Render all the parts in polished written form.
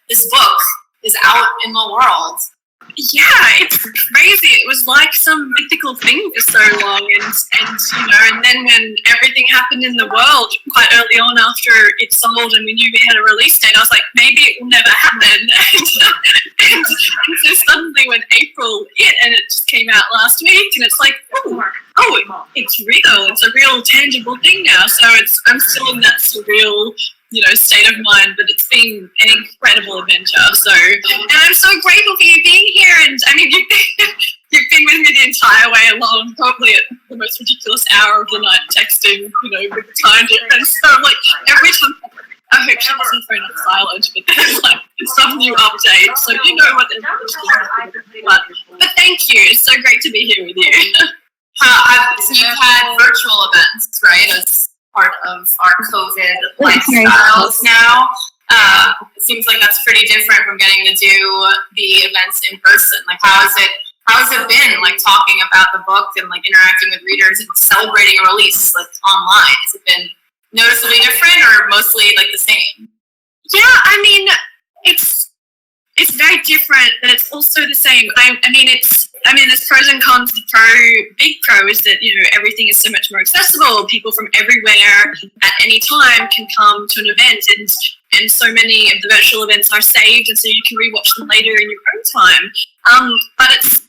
this book is out in the world. Yeah, it's crazy. It was like some mythical thing for so long, and then when everything happened in the world quite early on after it sold and we knew we had a release date, I was like, maybe it will never happen. and so suddenly when April hit and it just came out last week, and it's like, it's real. It's a real tangible thing now. So I'm still in that surreal, state of mind, but it's been an incredible adventure. So, and I'm so grateful for you being here. And I mean, you've been with me the entire way along, probably at the most ridiculous hour of the night, texting, with the time difference. So, like, every time, I hope she doesn't phone up silent, but there's like some new update, so you know what they're doing. But thank you. It's so great to be here with you. You've had virtual events, right? As part of our COVID lifestyles now. It seems like that's pretty different from getting to do the events in person. Like, how has it been, like, talking about the book and, like, interacting with readers and celebrating a release, like, online? Has it been noticeably different or mostly, like, the same? Yeah, I mean, it's very different, but it's also the same. I mean, there's pros and cons. The big pro is that, everything is so much more accessible. People from everywhere at any time can come to an event, and so many of the virtual events are saved, and so you can rewatch them later in your own time. But it's,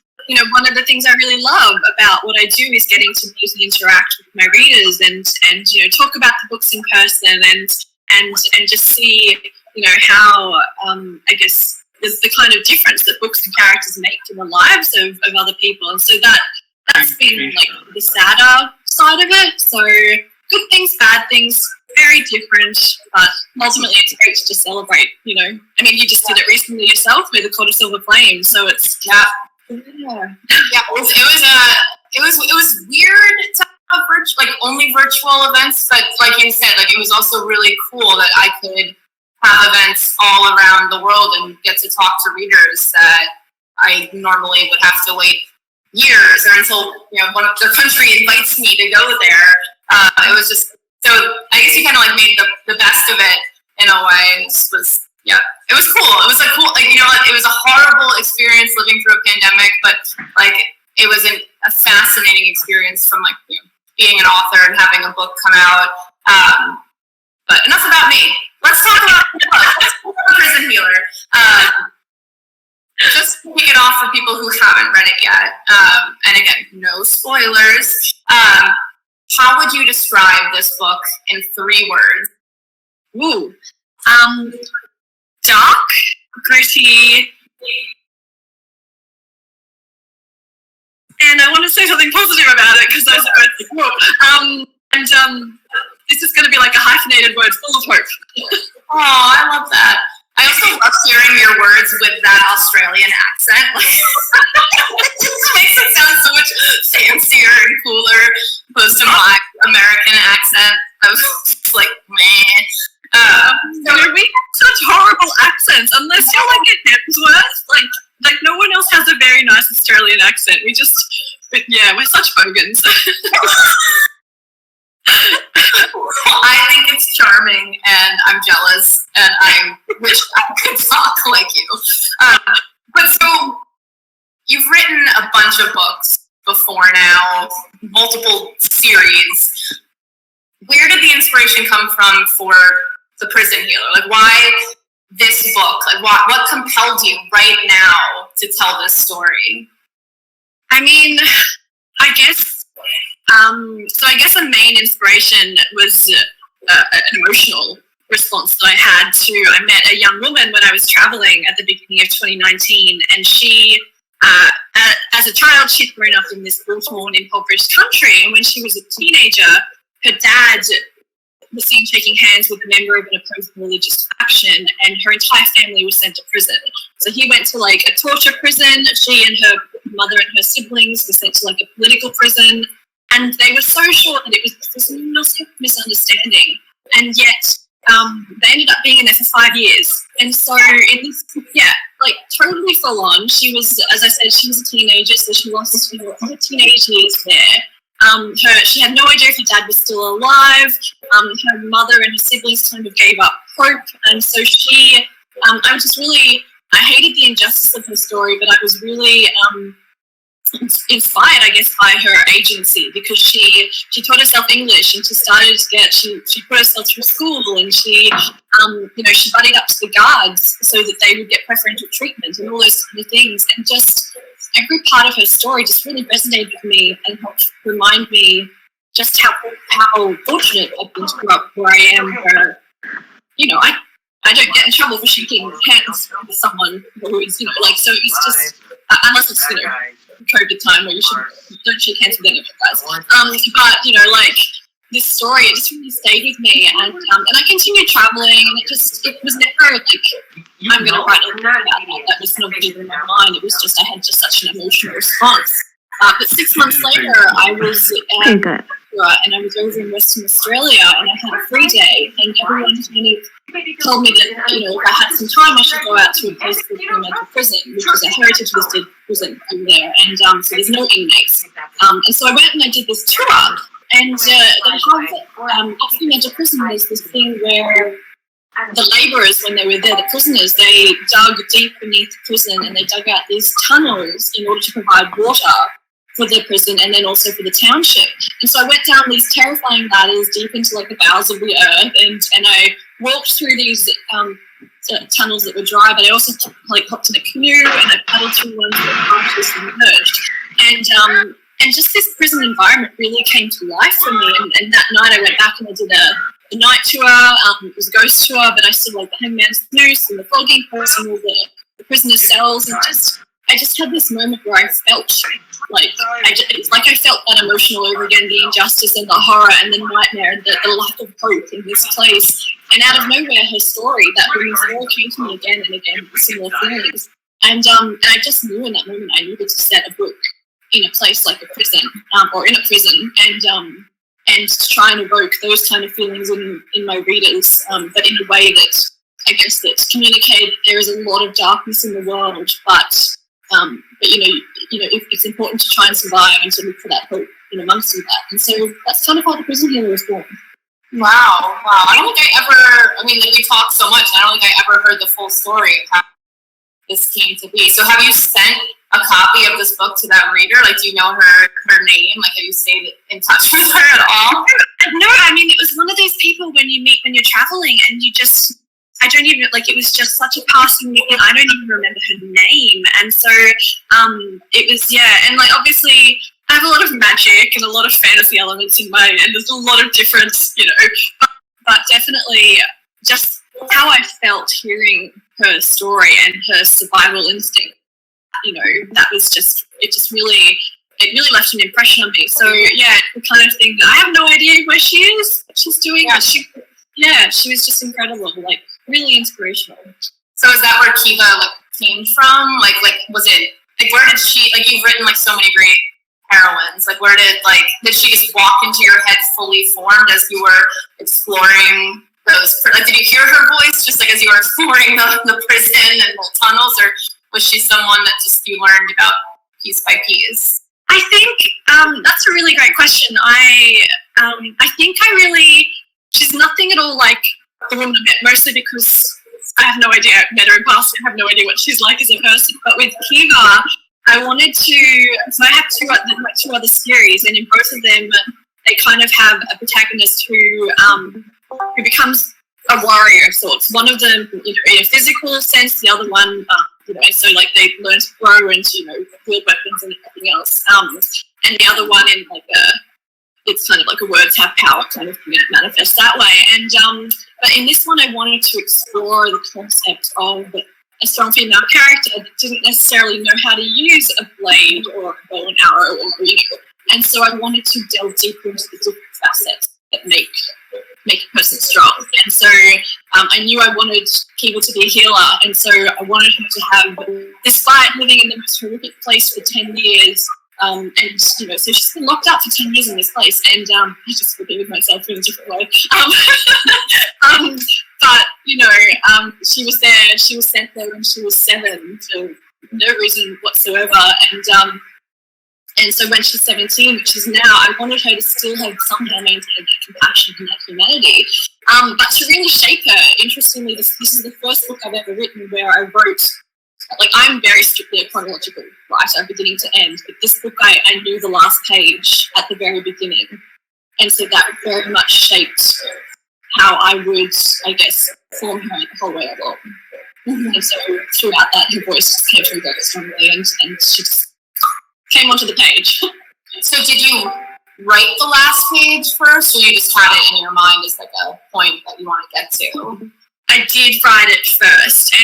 one of the things I really love about what I do is getting to mostly interact with my readers and talk about the books in person and just see, how, I guess, the kind of difference that books and characters make to the lives of other people. And so that's been, like, the sadder side of it. So good things, bad things, very different, but ultimately it's great to just celebrate, I mean, you just did it recently yourself with the Quarter Silver Flame, so it's, it was weird to have only virtual events, but like you said, like, it was also really cool that I could have events all around the world and get to talk to readers that I normally would have to wait years or until one of the country invites me to go there. It was just, so I guess you kind of like made the best of it in a way. It was cool. It was it was a horrible experience living through a pandemic, but like it was a fascinating experience from being an author and having a book come out. But enough about me. Let's talk about the Prison Healer. Just to kick it off for people who haven't read it yet, and again, no spoilers. How would you describe this book in 3 words? Dark, gritty, and I want to say something positive about it because this is going to be like a hyphenated word full of hope. Oh, I love that. I also love hearing your words with that Australian accent. It just makes it sound so much fancier and cooler opposed to my American accent. I was just like, man. We have such horrible accents, unless you're like a Hemsworth. Like no one else has a very nice Australian accent. We're such bogans. I think it's charming, and I'm jealous, and I wish I could talk like you. But so, you've written a bunch of books before now, multiple series. Where did the inspiration come from for The Prison Healer? Like, why this book? Like, what compelled you right now to tell this story? I mean, I guess a main inspiration was an emotional response that I met a young woman when I was traveling at the beginning of 2019, and she, as a child, she'd grown up in this war-torn, impoverished country, and when she was a teenager, her dad was seen shaking hands with a member of an opposing religious faction, and her entire family was sent to prison. So he went to like a torture prison. She and her mother and her siblings were sent to like a political prison, and they were so sure that it was this massive misunderstanding, and yet they ended up being in there for 5 years. And so in this, totally full on. She was, as I said, she was a teenager, so she lost her teenage years there. She had no idea if her dad was still alive. Her mother and her siblings kind of gave up hope, and so she I was just really, I hated the injustice of her story, but I was really inspired, I guess, by her agency, because she taught herself English, and she put herself through school, and she buddied up to the guards so that they would get preferential treatment and all those kind of things, and just every part of her story just really resonated with me and helped remind me just how fortunate I've been to grow up where I am, where, I don't get in trouble for shaking hands with someone who is, so it's just, unless it's, COVID time where you don't shake hands with any of you guys. But, this story, it just really stayed with me, and I continued traveling, and it was never like, I'm going to write a book about that. That was not even in my mind. It was just, I had just such an emotional response. But 6 months later, I was and I was over in Western Australia, and I had a free day, and everyone told me that, if I had some time, I should go out to a place called Bloomsbury Prison, which was a heritage listed prison over there, and so there's no inmates. And so I went and I did this tour, and at Bloomsbury Prison there's this thing where the labourers, when they were there, the prisoners, they dug deep beneath the prison, and they dug out these tunnels in order to provide water for the prison and then also for the township. And so I went down these terrifying ladders deep into the bowels of the earth, and I walked through these tunnels that were dry, but I also hopped in a canoe, and I paddled through ones that were partially submerged. And just this prison environment really came to life for me. And that night I went back and I did a night tour. It was a ghost tour, but I still the hangman's noose and the flogging post and all the prisoner cells, and I just had this moment where I felt it's like I felt that emotion all over again, the injustice and the horror and the nightmare and the lack of hope in this place. And out of nowhere, her story, that woman's story, came to me again and again with similar feelings. And I just knew in that moment I needed to set a book in a place like a prison, or in a prison, and try and evoke those kind of feelings in my readers, but in a way that I guess that communicated there is a lot of darkness in the world, but it's important to try and survive and to look for that hope in amongst all that. And so that's kind of how the Prison Healer was born. Wow. I don't think we talked so much, I don't think I ever heard the full story of how this came to be. So have you sent a copy of this book to that reader? Do you know her name? Have you stayed in touch with her at all? No, it was one of those people when you meet when you're traveling, and you just, I don't even, it was just such a passing meeting, I don't even remember her name. And so it was, and obviously I have a lot of magic and a lot of fantasy elements in and there's a lot of different, but definitely just how I felt hearing her story and her survival instinct, that was just, it really left an impression on me. So it's the kind of thing that I have no idea where she is, what she's doing, but she was just incredible, really inspirational. So is that where Kiva came from? Was it where did she you've written so many great heroines? Where did she just walk into your head fully formed as you were exploring those? Did you hear her voice just as you were exploring the prison and the tunnels, or was she someone that just you learned about piece by piece? I think that's a really great question. I think she's nothing at all like the woman I met, mostly because I have no idea. I met her in past, I have no idea what she's like as a person. But with Kiva, I wanted to. So I have two other series, and in both of them, they kind of have a protagonist who becomes a warrior of sorts. One of them, in a physical sense. The other one, so they learn to grow and build weapons and everything else. And the other one in it's kind of like a words have power kind of thing, and it manifests that way. And but in this one, I wanted to explore the concept of a strong female character that didn't necessarily know how to use a blade or a bow and arrow, and so I wanted to delve deeper into the different facets that make a person strong. And so I knew I wanted Kiva to be a healer, and so I wanted her to have, despite living in the most horrific place for 10 years, and so she's been locked up for 10 years in this place, and I just repeated myself in a different way. But she was there. She was sent there when she was 7 for no reason whatsoever, And so when she's 17, which is now, I wanted her to still have somehow maintained that compassion and that humanity. But to really shape her, interestingly, this is the first book I've ever written where I wrote, like, I'm very strictly a chronological writer, beginning to end, but this book I knew the last page at the very beginning. And so that very much shaped how I would, I guess, form her the whole way along. And so throughout that, her voice just came through very strongly, and she just came onto the page. So did you write the last page first, or you just had it in your mind as like a point that you want to get to? I did write it first,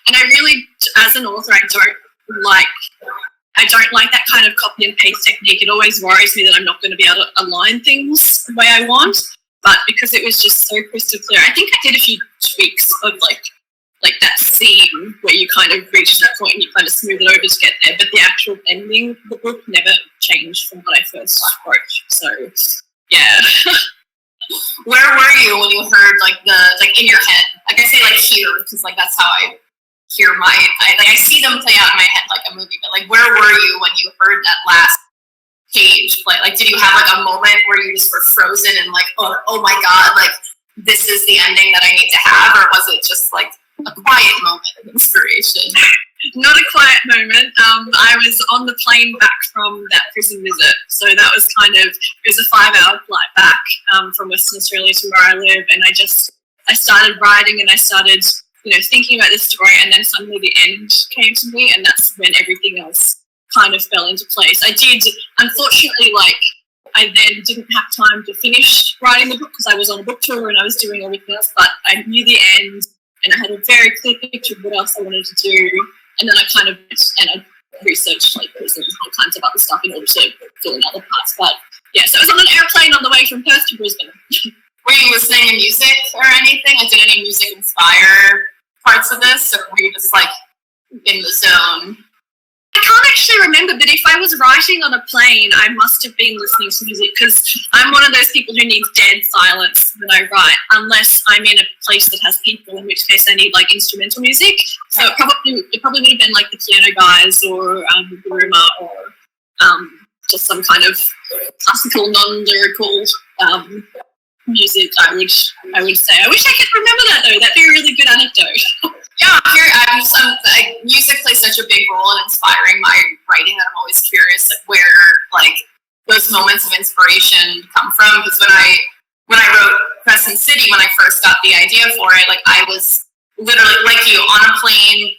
and I really, as an author, I don't like that kind of copy and paste technique. It always worries me that I'm not going to be able to align things the way I want. But because it was just so crystal clear, I think I did a few tweaks of like that scene where you kind of reach that point and you kind of smooth it over to get there. But the actual ending of the book never changed from what I first wrote. So, yeah. Where were you when you heard in your head? Like I say, like here, because like that's how I hear I see them play out in my head like a movie. But like, where were you when you heard that last page play? Like, did you have like a moment where you just were frozen and like, oh my god, like this is the ending that I need to have, or was it just like a quiet moment of inspiration? Not a quiet moment. I was on the plane back from that prison visit, so that was it was a 5-hour flight back from Western Australia to where I live, and I started writing, and I started thinking about this story, and then suddenly the end came to me, and that's when everything else kind of fell into place. I did, unfortunately, I then didn't have time to finish writing the book because I was on a book tour and I was doing everything else, but I knew the end, and I had a very clear picture of what else I wanted to do. And then I researched prisons and all kinds of other stuff in order to fill in other parts. But yeah, so I was on an airplane on the way from Perth to Brisbane. Were you listening to music or anything? Like, did any music inspire parts of this, or were you just in the zone? I can't actually remember, but if I was writing on a plane, I must have been listening to music, because I'm one of those people who needs dead silence when I write, unless I'm in a place that has people, in which case I need instrumental music. So it probably would have been the Piano Guys or Rumor, or just some kind of classical, non-lyrical music. I would say. I wish I could remember that though. That'd be a really good anecdote. Yeah, music plays such a big role in inspiring my writing that I'm always curious where those moments of inspiration come from. Because when I wrote Crescent City, when I first got the idea for it, I was literally like you on a plane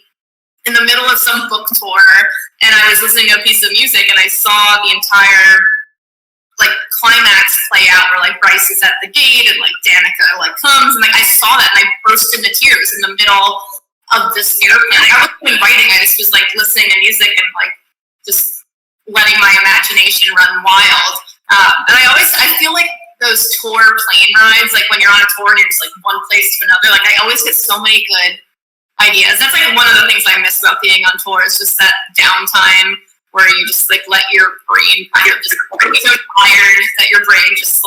in the middle of some book tour, and I was listening to a piece of music, and I saw the entire climax play out where Bryce is at the gate and Danica comes, and I saw that and I burst into tears in the middle of this airplane. I wasn't even writing, I just was listening to music and just letting my imagination run wild. And I feel like those tour plane rides, when you're on a tour and you're just one place to another, I always get so many good ideas. That's one of the things I miss about being on tour, is just that downtime where you just let your brain kind of just be so tired that your brain just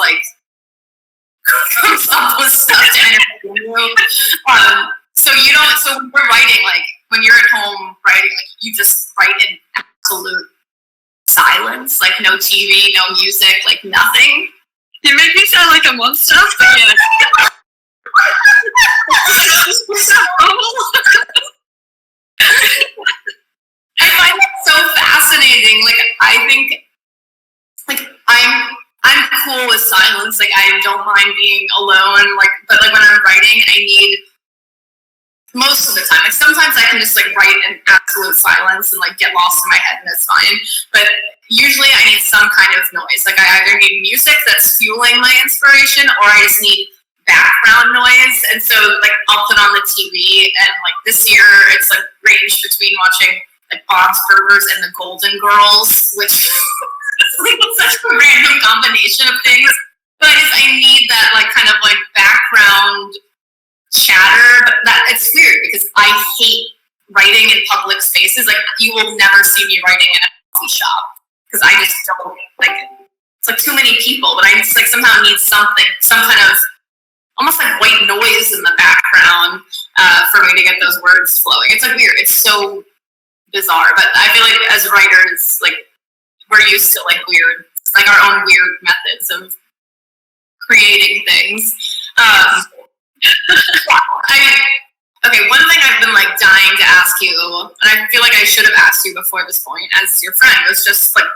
comes up with stuff to entertain you. So when we're writing, when you're at home writing, you just write in absolute silence, no TV, no music, nothing. You make me sound like a monster, but yeah. I find it so fascinating. I think, I'm cool with silence. I don't mind being alone. But when I'm writing, I need, most of the time, sometimes I can just write in absolute silence and get lost in my head, and it's fine. But usually I need some kind of noise. I either need music that's fueling my inspiration, or I just need background noise. And so I'll put on the TV, and this year it's ranged between watching Bob's Burgers and the Golden Girls, which is such a random combination of things. But I need that kind of background chatter. But it's weird because I hate writing in public spaces. You will never see me writing in a coffee shop because I just don't it's too many people. But I just somehow need some kind of almost white noise in the background for me to get those words flowing. It's weird. It's so bizarre. But I feel as writers, we're used to like our own weird methods of creating things. Okay, one thing I've been like dying to ask you, and I feel like I should have asked you before this point as your friend, was just like,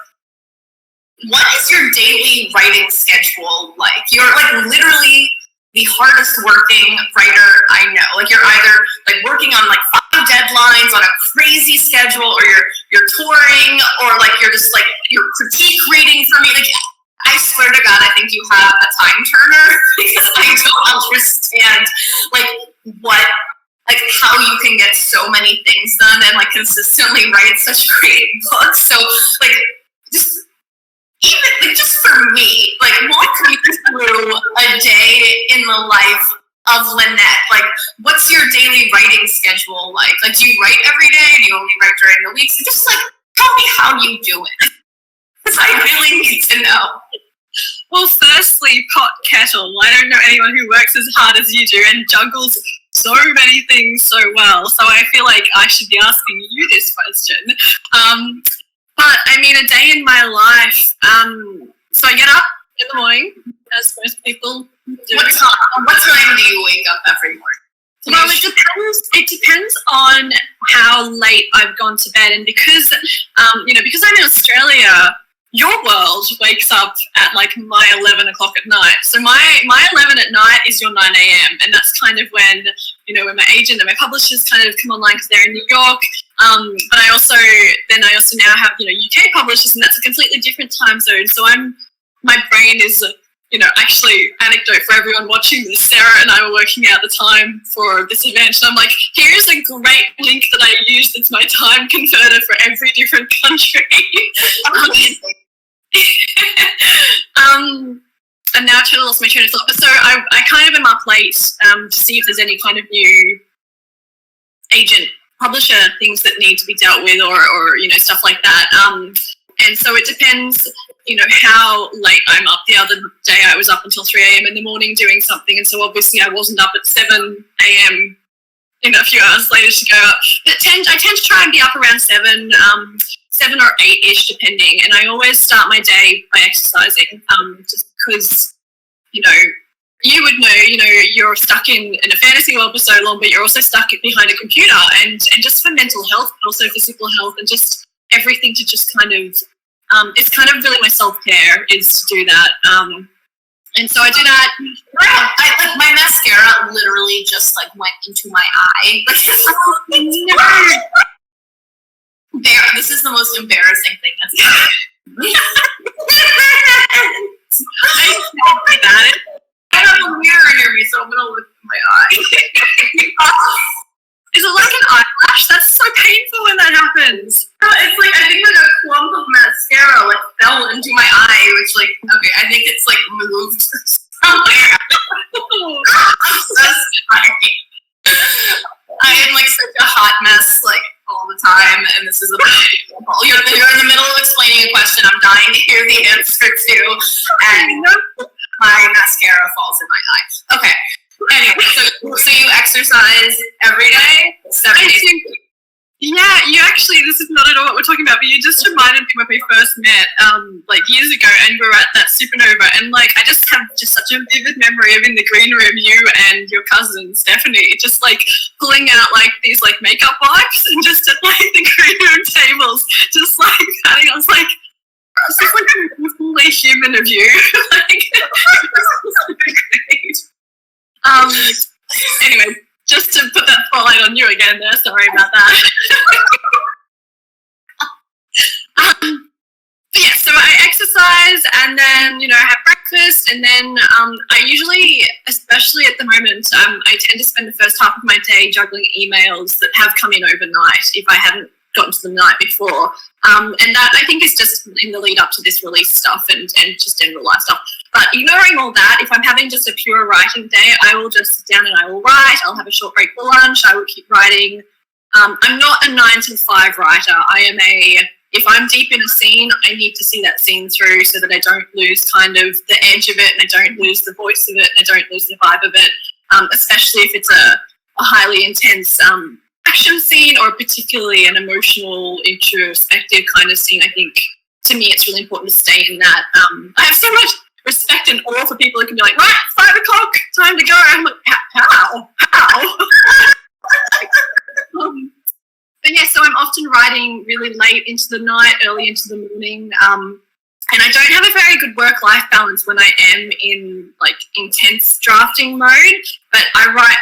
what is your daily writing schedule like? You're like literally the hardest working writer I know. Like you're either like working on like 5 deadlines on a crazy schedule, or you're touring, or like you're just like you're critique reading for me. Like I swear to God, I think you have a time turner because I don't understand like how you can get so many things done and like consistently write such great books. So like just for me, like walk me through a day in the life of Lynette. Like what's your daily writing schedule like? Like do you write every day? Do you only write during the week? So just like tell me how you do it. Because I really need to know. Well, firstly, pot kettle. I don't know anyone who works as hard as you do and juggles so many things so well. So I feel like I should be asking you this question. But I mean, a day in my life. So I get up in the morning, as most people do. What time do you wake up every morning? Well, it depends on how late I've gone to bed, and because because I'm in Australia, your world wakes up at like my 11 o'clock at night. So my 11 at night is your 9 a.m. And that's kind of when my agent and my publishers kind of come online because they're in New York. But I also now have, UK publishers, and that's a completely different time zone. So my brain is, actually, anecdote for everyone watching this, Sarah and I were working out the time for this event, and I'm like, here's a great link that I use that's my time converter for every different country. And now I totally lost my train of thought. But so I kind of am up late to see if there's any kind of new agent publisher things that need to be dealt with, or stuff like that. And so it depends, how late I'm up. The other day I was up until 3 a.m. in the morning doing something, and so obviously I wasn't up at 7 a.m. A few hours later to go up. But I tend to try and be up around 7 or 8-ish depending, and I always start my day by exercising, just because, you would know, you're stuck in a fantasy world for so long, but you're also stuck behind a computer, and just for mental health, but also physical health, and just everything to just kind of, it's kind of really my self-care is to do that. And so I do that. I like my mascara literally just like went into my eye. This is the most embarrassing thing that's happened. I have a mirror near me, so I'm gonna look in my eye. Is it like an eyelash? That's so painful when that happens. It's like, I think like a clump of mascara like fell into my eye, which like, okay, I think it's like moved somewhere. I'm so sorry. I am like such a hot mess like all the time, and this is a bad example. You're in the middle of explaining a question I'm dying to hear the answer to, and my mascara falls in my eye. Okay. Anyway, so you exercise every day, 7 days a week? Yeah, you actually, this is not at all what we're talking about, but you just reminded me when we first met, like years ago, and we were at that supernova, and like, I just have just such a vivid memory of in the green room, you and your cousin, Stephanie, just like pulling out like these like makeup wipes, and just at like the green room tables, just like patting, I was like, this is like fully human of you. Like, this is so great. Anyway, just to put that spotlight on you again there, sorry about that. But yeah, so I exercise, and then, have breakfast, and then I usually, especially at the moment, I tend to spend the first half of my day juggling emails that have come in overnight if I hadn't gotten to them the night before. And that, I think, is just in the lead up to this release stuff and just general life stuff. But ignoring all that, if I'm having just a pure writing day, I will just sit down and I will write. I'll have a short break for lunch. I will keep writing. I'm not a 9 to 5 writer. If I'm deep in a scene, I need to see that scene through so that I don't lose kind of the edge of it, and I don't lose the voice of it, and I don't lose the vibe of it, especially if it's a highly intense action scene, or particularly an emotional, introspective kind of scene. I think to me, it's really important to stay in that. I have so much respect and awe for people who can be like, right, 5 o'clock, time to go. I'm like, how? But yeah, so I'm often writing really late into the night, early into the morning. And I don't have a very good work-life balance when I am in like intense drafting mode, but I write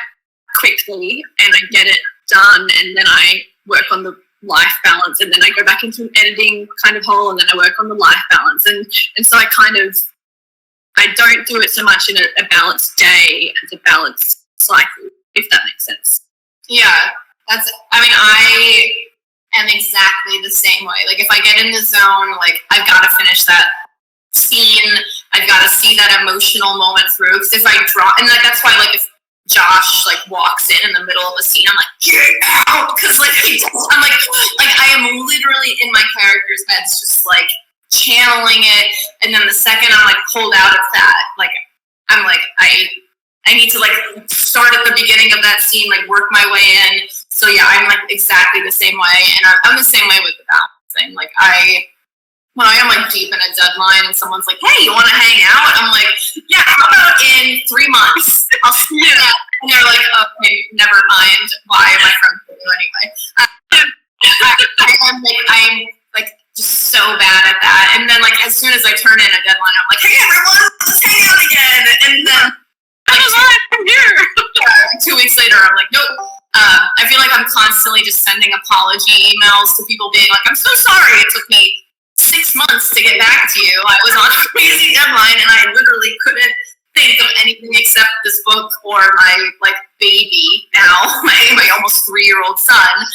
quickly and I get it done, and then I work on the life balance, and then I go back into an editing kind of hole, and then I work on the life balance. And so I don't do it so much in a balanced day as a balanced cycle, if that makes sense. Yeah, I am exactly the same way. Like, if I get in the zone, like, I've got to finish that scene. I've got to see that emotional moment through. Because if I draw, and like, that's why, like, if Josh like walks in the middle of a scene, I'm like, get out, because like I'm like I am literally in my character's heads, just like channeling it. And then the second I'm like pulled out of that, like I'm like I need to like start at the beginning of that scene, like work my way in. So yeah, I'm like exactly the same way, and I'm the same way with the balance thing. Like when I am like deep in a deadline and someone's like, hey, you want to hang out? I'm like, yeah, how about in 3 months? I'll see you. And they're like, okay, never mind. Why am I friends with you anyway? I'm like just so bad at that. And then like as soon as I turn in a deadline, I'm like, hey everyone, let's hang out again. And then I'm here. 2 weeks later, I'm like, nope. I feel like I'm constantly just sending apology emails to people being like, I'm so sorry it took me 6 months to get back to you. I was on a crazy deadline and I literally couldn't think of anything except this book or my like baby now, my almost 3-year-old son.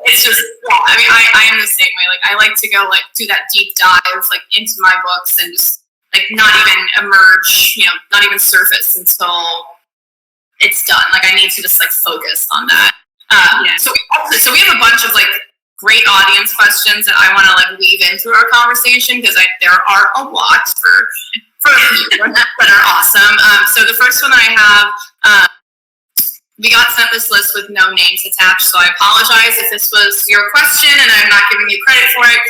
It's just, yeah, I mean, I am the same way. Like, I like to go like do that deep dive like into my books and just like not even emerge, not even surface until it's done. Like, I need to just like focus on that. So we have a bunch of like great audience questions that I want to like weave in through our conversation, because there are a lot for people that are awesome. So the first one that I have, we got sent this list with no names attached, so I apologize if this was your question and I'm not giving you credit for it.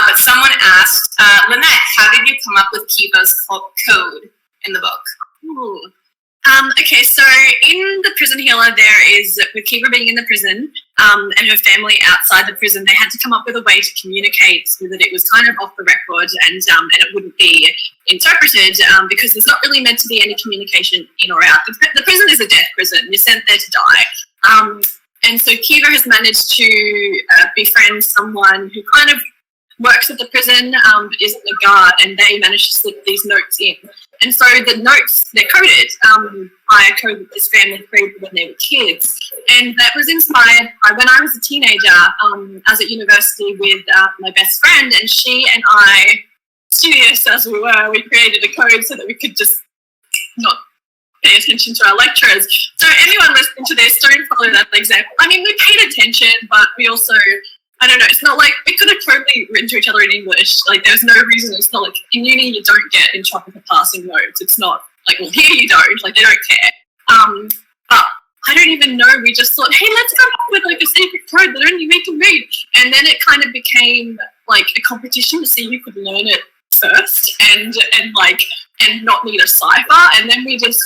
But someone asked, Lynette, how did you come up with Kiva's code in the book? Ooh. Okay, so in the prison healer, there is, with Kiva being in the prison and her family outside the prison, they had to come up with a way to communicate so that it was kind of off the record and it wouldn't be interpreted, because there's not really meant to be any communication in or out. The prison is a death prison. You're sent there to die. And so Kiva has managed to befriend someone who kind of works at the prison, is the guard, and they managed to slip these notes in. And so the notes, they're coded by a code that this family created when they were kids. And that was inspired by when I was a teenager. I was at university with my best friend, and she and I, studious as we were, we created a code so that we could just not pay attention to our lecturers. So anyone listening to this, don't follow that example. I mean, we paid attention, but we also, I don't know, it's not like we could have totally written to each other in English. Like, there's no reason. It's not like in uni you don't get in trouble for passing notes. It's not like, well, here you don't. Like, they don't care. But I don't even know. We just thought, hey, let's come up with like a secret code that only we can read. And then it kind of became like a competition to see who could learn it first and not need a cipher. And then we just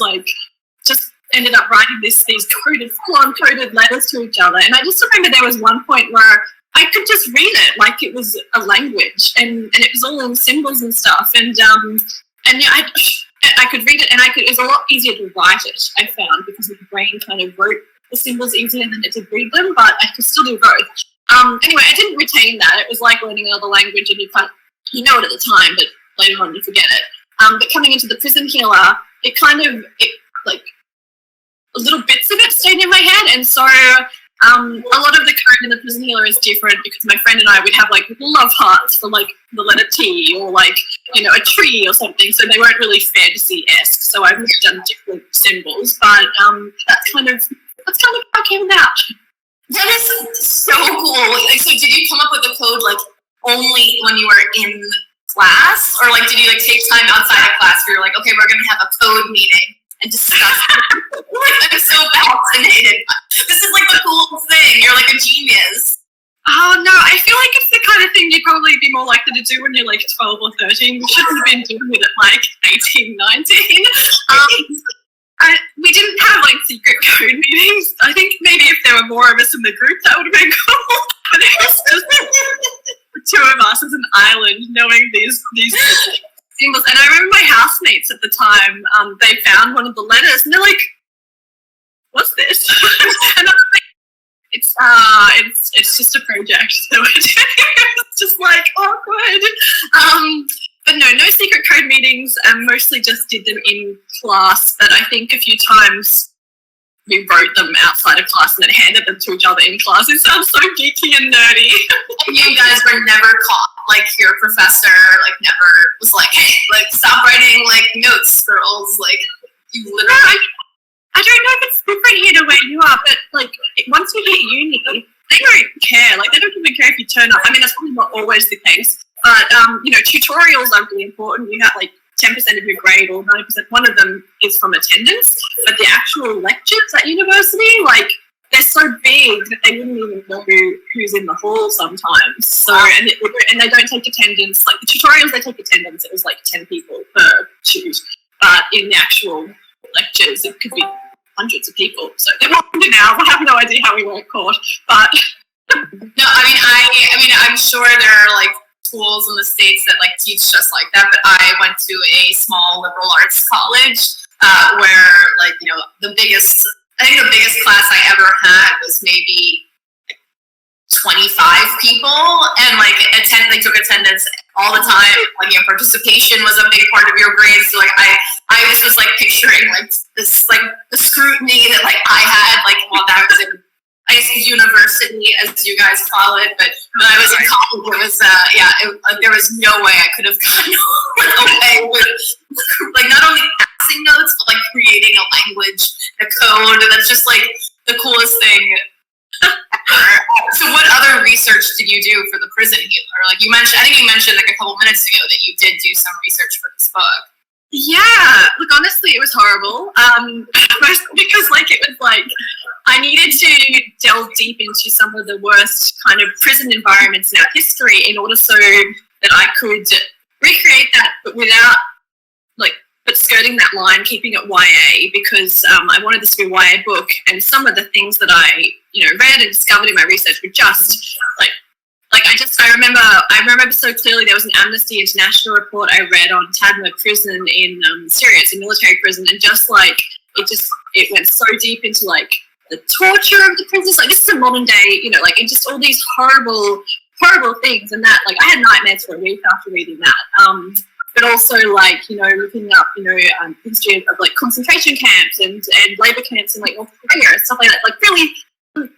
ended up writing these coded, full-on coded letters to each other. And I just remember there was one point where I could just read it like it was a language, and it was all in symbols and stuff. And yeah, I could read it, and it was a lot easier to write it, I found, because my brain kind of wrote the symbols easier than it did read them, but I could still do both. Anyway, I didn't retain that. It was like learning another language, and you know it at the time, but later on you forget it. But coming into the prison healer, it like little bits of it stayed in my head, and so a lot of the code in the prison healer is different, because my friend and I would have like love hearts for like the letter T, or like, a tree or something, so they weren't really fantasy-esque, so I've done different symbols, but that's kind of how it came about. That is so cool. Like, so did you come up with the code like only when you were in class, or like did you like take time outside of class where you're like, okay, we're gonna have a code meeting and discuss it? Like, I'm so fascinated. This is like the coolest thing. You're like a genius. Oh no, I feel like it's the kind of thing you'd probably be more likely to do when you're like 12 or 13. We shouldn't have been doing it at like 18, 19. We didn't have like secret code meetings. I think maybe if there were more of us in the group, that would have been cool. But it was just the two of us as an island knowing these symbols. And I remember my housemates at the time, they found one of the letters and they're like, what's this? And I was like, it's just a project. So it's just like awkward. But no secret code meetings. Mostly just did them in class. But I think a few times we wrote them outside of class and then handed them to each other in class. It sounds so geeky and nerdy. And you guys were never caught. Like your professor, like never was like, hey, like stop writing like notes, girls. Like you literally. I don't know if it's different here to where you are, but like once you hit uni, they don't care. Like they don't even care if you turn up. I mean, that's probably not always the case, but tutorials are really important. You have like 10% of your grade or 90%. One of them is from attendance, but the actual lectures at university, like they're so big that they wouldn't even know who's in the hall sometimes. So and they don't take attendance. Like the tutorials, they take attendance. It was like 10 people per shoot, but in the actual lectures, it could be hundreds of people. So they're not now. I have no idea how we weren't caught, but no, I mean, I'm sure there are like schools in the States that like teach just like that. But I went to a small liberal arts college where like the biggest class I ever had was maybe 25 people, and like they took attendance all the time. Like participation was a big part of your grade. So like I was just like picturing like this like the scrutiny that like I had like while I was in university, as you guys call it. But when I was in college, it was there was no way I could have gotten away with like not only passing notes but like creating a language, a code. That's just like the coolest thing. So what other research did you do for the prison healer? Like I think you mentioned like a couple minutes ago that you did do some research for this book. Yeah, look, honestly, it was horrible. Because like it was like I needed to delve deep into some of the worst kind of prison environments in our history in order so that I could recreate that, but without but skirting that line, keeping it YA, because I wanted this to be a YA book, and some of the things that I read and discovered in my research were just I remember so clearly. There was an Amnesty International report I read on Tadmor prison in Syria. It's a military prison, and just like it went so deep into like the torture of the prisoners. Like this is a modern day, and just all these horrible things, and that like I had nightmares for a week after reading that. But also like looking up history of like concentration camps and labor camps in like North Korea and stuff like that. Like really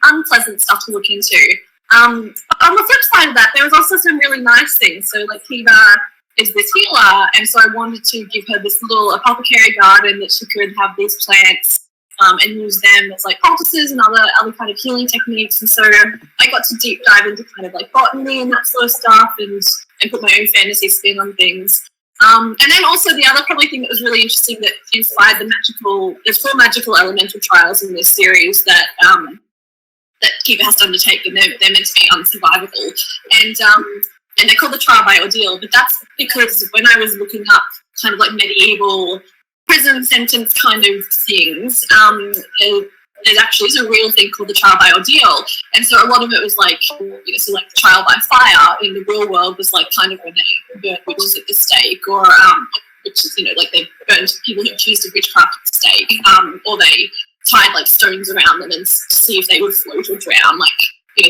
unpleasant stuff to look into. On the flip side of that, there was also some really nice things. So like Kiva is this healer, and so I wanted to give her this little apothecary garden that she could have these plants and use them as like poultices and other kind of healing techniques. And so I got to deep dive into kind of like botany and that sort of stuff, and put my own fantasy spin on things. And then also the other probably thing that was really interesting that inspired there's 4 magical elemental trials in this series that Kiva has to undertake, and they're meant to be unsurvivable. And they're called the trial by ordeal, but that's because when I was looking up kind of like medieval prison sentence kind of things, there actually is a real thing called the trial by ordeal. And so a lot of it was like, so like trial by fire in the real world was like kind of when they burnt witches at the stake, or which is, like they burned people who were accused of witchcraft at the stake, or they tied like stones around them and see if they would float or drown. Like,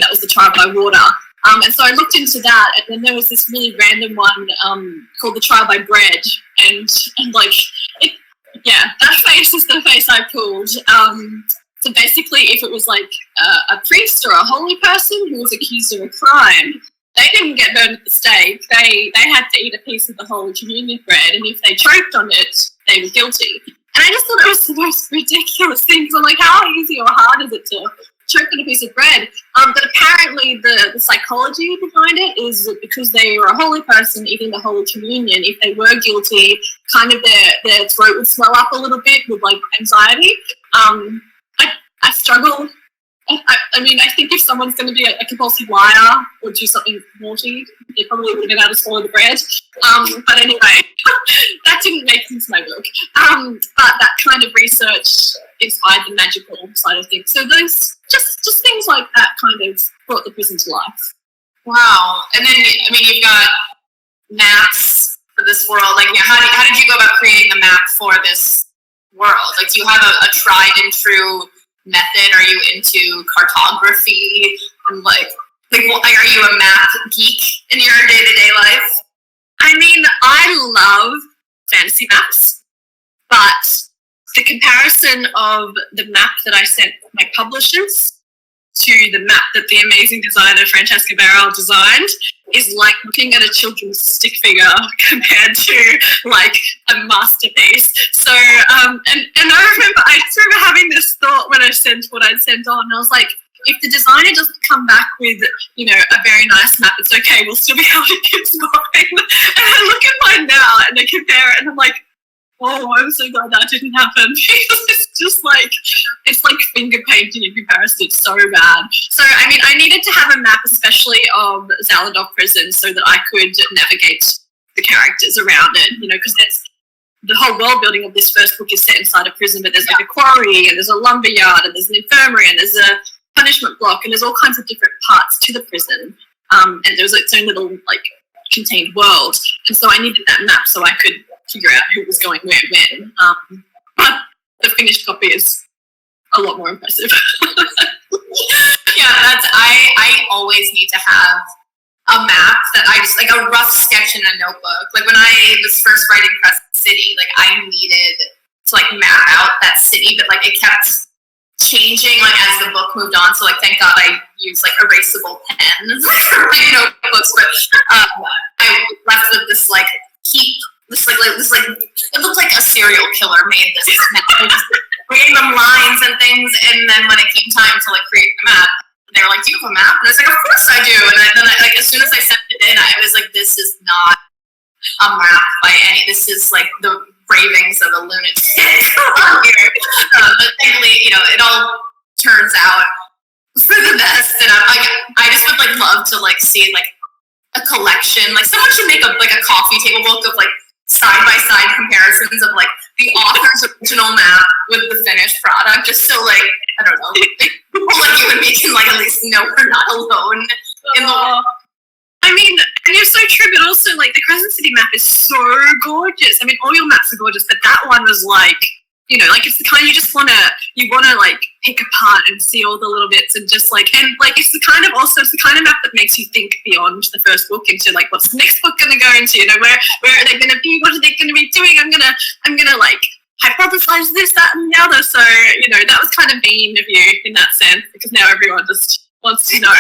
that was the trial by water. And so I looked into that, and then there was this really random one called the trial by bread, and like, that face is the face I pulled. So basically, if it was like a priest or a holy person who was accused of a crime, they didn't get burned at the stake. They had to eat a piece of the Holy Communion bread, and if they choked on it, they were guilty. And I just thought it was the most ridiculous thing. So I'm like, how easy or hard is it to choke on a piece of bread? But apparently the psychology behind it is that because they were a holy person eating the Holy Communion, if they were guilty, kind of their throat would swell up a little bit with like anxiety. I struggle I mean, I think if someone's going to be a compulsive liar or do something naughty, they probably would get out of swallow the bread. But anyway, that didn't make sense in my book. But that kind of research inspired the magical side of things. So those, just things like that kind of brought the prison to life. Wow. And then, I mean, you've got maps for this world. Like, how did you go about creating the map for this world? Like, do you have a tried and true method? Are you into cartography? And like, are you a map geek in your day-to-day life? I mean, I love fantasy maps, but the comparison of the map that I sent my publishers to the map that the amazing designer Francesca Barrell designed is like looking at a children's stick figure compared to like a masterpiece. So, and I just remember having this thought when I sent what I'd sent on. I was like, if the designer doesn't come back with, you know, a very nice map, it's okay. We'll still be able to keep going. And I look at mine now and I compare it and I'm like, oh, I'm so glad that didn't happen, because it's just like, it's like finger painting in comparison. It's so bad. So, I mean, I needed to have a map, especially of Zaladov prison, so that I could navigate the characters around it, you know, because that's the whole world building of this first book is set inside a prison, but there's like a quarry and there's a lumberyard and there's an infirmary and there's a punishment block and there's all kinds of different parts to the prison. And there's its own little like contained world. And so I needed that map so I could figure out who was going where when. But the finished copy is a lot more impressive. Yeah, I always need to have a map that I just, like a rough sketch in a notebook. Like when I was first writing Crescent City, like I needed to like map out that city, but like it kept changing like as the book moved on. So like thank God I used like erasable pens for my notebooks. But I left with this like heap. This it looked like a serial killer made this map. Random lines and things, and then when it came time to like create the map, they were like, "Do you have a map?" And I was like, "Of course I do." And then like as soon as I sent it in, I was like, "This is not a map by any. This is like the ravings of a lunatic here." But thankfully, you know, it all turns out for the best. And I just would like love to like see like a collection. Like someone should make a coffee table book of like side-by-side comparisons of like the author's original map with the finished product, just so like, I don't know, people like you and me can like at least know we're not alone in the world. I mean, and you're so true, but also like the Crescent City map is so gorgeous. I mean, all your maps are gorgeous, but that one was like, you know, like it's the kind you wanna like pick apart and see all the little bits and just like, and like it's the kind of map that makes you think beyond the first book into like what's the next book gonna go into, you know, where are they gonna be, what are they gonna be doing, I'm gonna like hypothesize this, that and the other. So, you know, that was kind of mean of you in that sense, because now everyone just wants to know.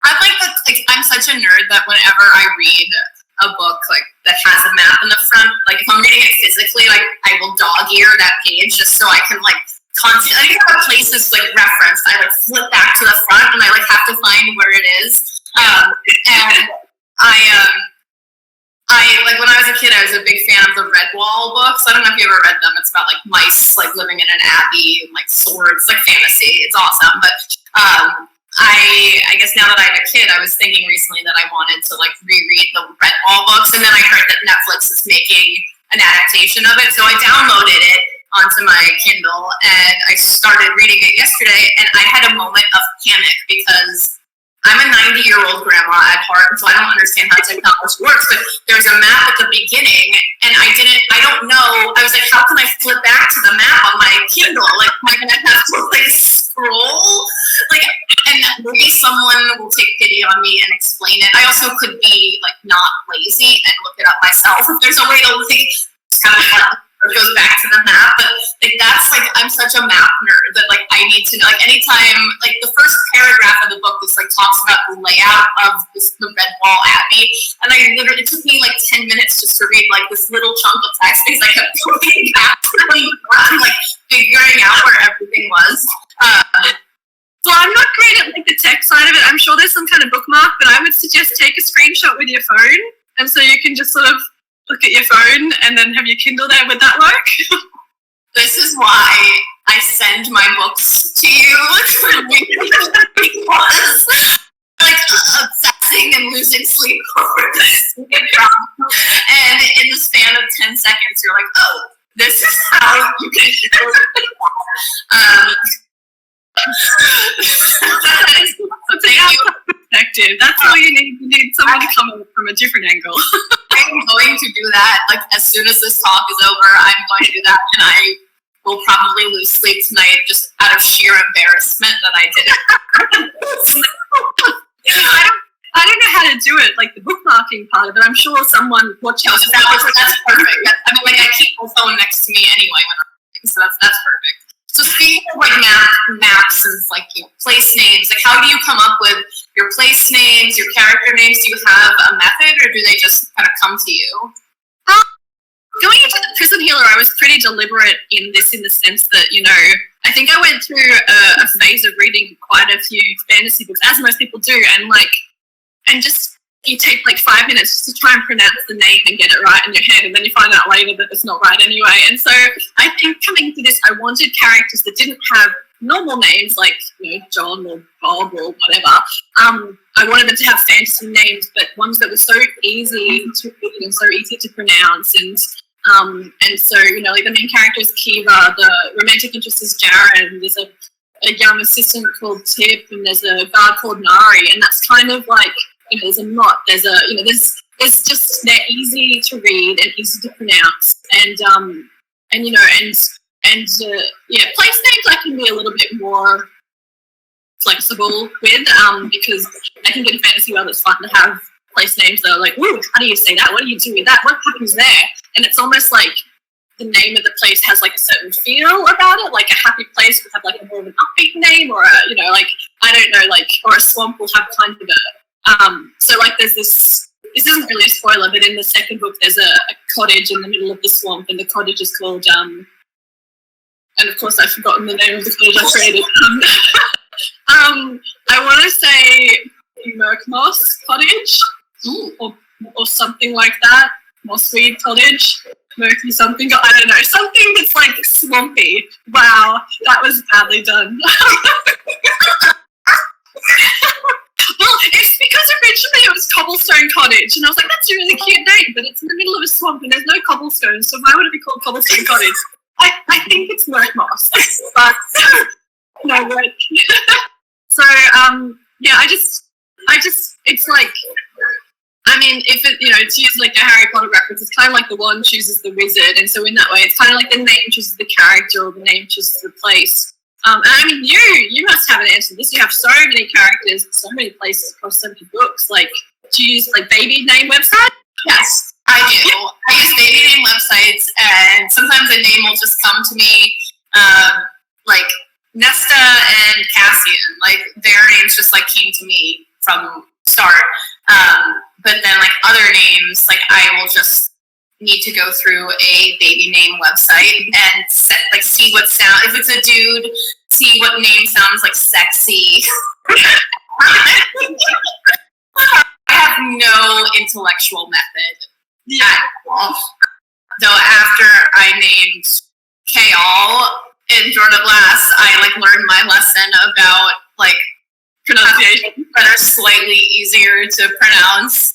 I like that, like I'm such a nerd that whenever I read a book like that has a map in the front, like if I'm reading it physically, like I will dog ear that page just so I can like constantly, I have places like referenced, I like flip back to the front and I like have to find where it is. And I like when I was a kid, I was a big fan of the Redwall books. I don't know if you ever read them. It's about like mice like living in an abbey and like swords, like fantasy. It's awesome. But I guess now that I have a kid, I was thinking recently that I wanted to like reread the Redwall books, and then I heard that Netflix is making an adaptation of it, so I downloaded it onto my Kindle and I started reading it yesterday, and I had a moment of panic because I'm a 90-year-old grandma at heart, so I don't understand how technology works, but there's a map at the beginning, and I don't know, I was like, how can I flip back to the map on my Kindle? Like, am I gonna have to like scroll? Like, and maybe someone will take pity on me and explain it. I also could be like not lazy and look it up myself. If there's a way to like, it's kind of fun. It goes back to the map, but like that's like I'm such a map nerd that like I need to know, like anytime like the first paragraph of the book is like talks about the layout of the Redwall Abbey, and it took me like 10 minutes just to read like this little chunk of text because I kept going back to the front, like figuring out where everything was. Well, I'm not great at like the tech side of it. I'm sure there's some kind of bookmark, but I would suggest take a screenshot with your phone, and so you can just sort of look at your phone and then have your Kindle there. Would that work? This is why I send my books to you because like obsessing and losing sleep over this drama. And in the span of 10 seconds, you're like, oh, this is how you can do it. Thank you. Perspective. That's all you need. You need someone to come up from a different angle. I'm going to do that. Like, as soon as this talk is over, I'm going to do that, and I will probably lose sleep tonight just out of sheer embarrassment that I did it. I don't know how to do it, like the bookmarking part of it. I'm sure someone watching. That's perfect. I mean, like, I keep my phone next to me anyway when I'm reading, so that's perfect. So speaking of like maps and like, you know, place names, like how do you come up with your place names, your character names? Do you have a method, or do they just kind of come to you? Going into the Prison Healer, I was pretty deliberate in the sense that, you know, I think I went through a phase of reading quite a few fantasy books, as most people do, and just you take like 5 minutes just to try and pronounce the name and get it right in your head, and then you find out later that it's not right anyway. And so I think coming to this, I wanted characters that didn't have normal names like, you know, John or Bob or whatever. I wanted them to have fantasy names, but ones that were so easy to read and so easy to pronounce. And so, you know, like the main character is Kiva, the romantic interest is Jaren, there's a young assistant called Tip, and there's a guard called Nari, and that's kind of like, you know, there's a knot, there's just, they're easy to read and easy to pronounce, and you know, yeah, place names I can be a little bit more flexible with, because I think in fantasy world it's fun to have place names that are like, ooh, how do you say that? What do you do with that? What happens there? And it's almost like the name of the place has like a certain feel about it, like a happy place would have like a more of an upbeat name, or a, you know, like, I don't know, like, or a swamp will have kind of a, so like there's this isn't really a spoiler, but in the second book there's a cottage in the middle of the swamp, and the cottage is called, and of course I've forgotten the name of the cottage I created. I want to say Moss Cottage, or something like that, Mossweed Cottage, Murky something, I don't know, something that's like swampy. Wow, that was badly done. Well, it's because originally it was Cobblestone Cottage, and I was like, that's a really cute name, but it's in the middle of a swamp and there's no cobblestone, so why would it be called Cobblestone Cottage? I think it's Moss, but no word. So, yeah, I just, it's like, I mean, if it, you know, to use like a Harry Potter reference, it's kind of like the wand chooses the wizard, and so in that way, it's kind of like the name chooses the character, or the name chooses the place. And I mean, you must have an answer to this. You have so many characters, so many places across so many books. Like, do you use like baby name websites? Yes, I do. I use baby name websites, and sometimes a name will just come to me, like Nesta and Cassian. Like, their names just like came to me from start. But then like other names, like I will just need to go through a baby name website and see what sound, if it's a dude, see what name sounds like sexy. I have no intellectual method at all. Though after I named Kale in Jordan Glass, I like learned my lesson about like pronunciation that are slightly easier to pronounce.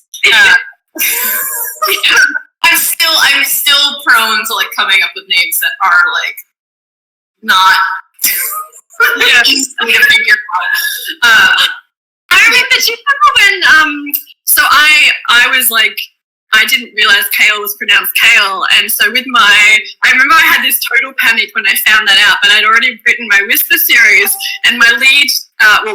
I'm still prone to like coming up with names that are like not easy to figure out. I remember, do you remember when so I was like, I didn't realize Kale was pronounced Kale, and so with I remember I had this total panic when I found that out, but I'd already written my Whisper series, and my lead,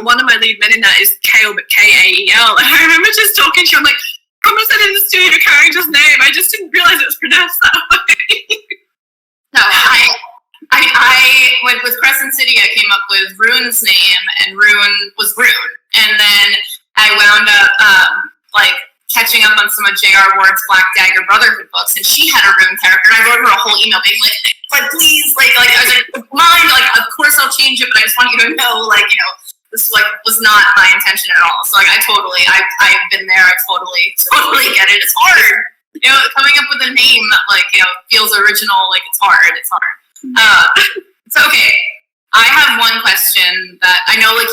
one of my lead men in that is Kale, but Kael, and I remember just talking to you, I'm like, promise I didn't steal your character's name, I just didn't realize it was pronounced that way. No, I went with Crescent City, I came up with Rune's name, and Rune was Rune, and then I wound up, like, catching up on some of J.R. Ward's Black Dagger Brotherhood books, and she had a Rune character, and I wrote her a whole email being like please, like I was like, mine, like, of course I'll change it, but I just want you to know, like, you know, this, like, was not my intention at all. So, like, I've been there, I totally get it. It's hard. You know, coming up with a name that, like, you know, feels original, like, it's hard. So, okay, I have one question that I know, like,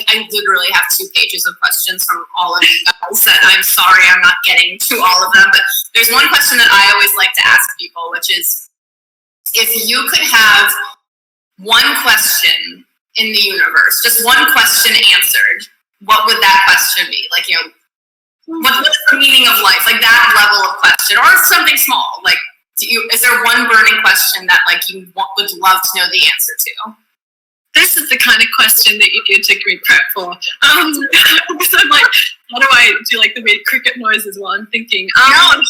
I literally have 2 pages of questions from all of you guys that I'm sorry I'm not getting to all of them, but there's one question that I always like to ask people, which is, if you could have one question in the universe, just one question answered, what would that question be? Like, what's the meaning of life? Like, that level of question, or something small. Like, is there one burning question that, like, you would love to know the answer to? This is the kind of question that you need to give prep for. Because I'm like, how do I do, like, the weird cricket noises while I'm thinking? No,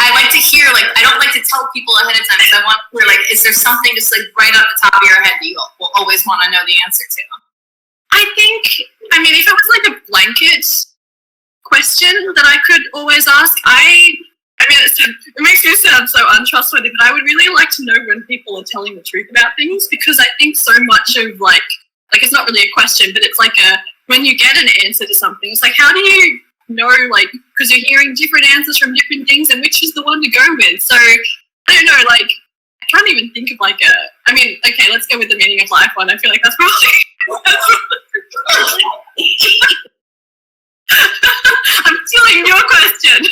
I like to hear, like, I don't like to tell people ahead of time, because I want to hear, like, is there something just, like, right off the top of your head that you will always want to know the answer to? I think, if it was, like, a blanket question that I could always ask, it makes me sound so untrustworthy, but I would really like to know when people are telling the truth about things, because I think so much of, like it's not really a question, but it's like when you get an answer to something, it's like, how do you know, like, because you're hearing different answers from different things, and which is the one to go with? So, I don't know, like, I can't even think of, like, okay, let's go with the meaning of life one. I feel like that's probably I'm stealing your question.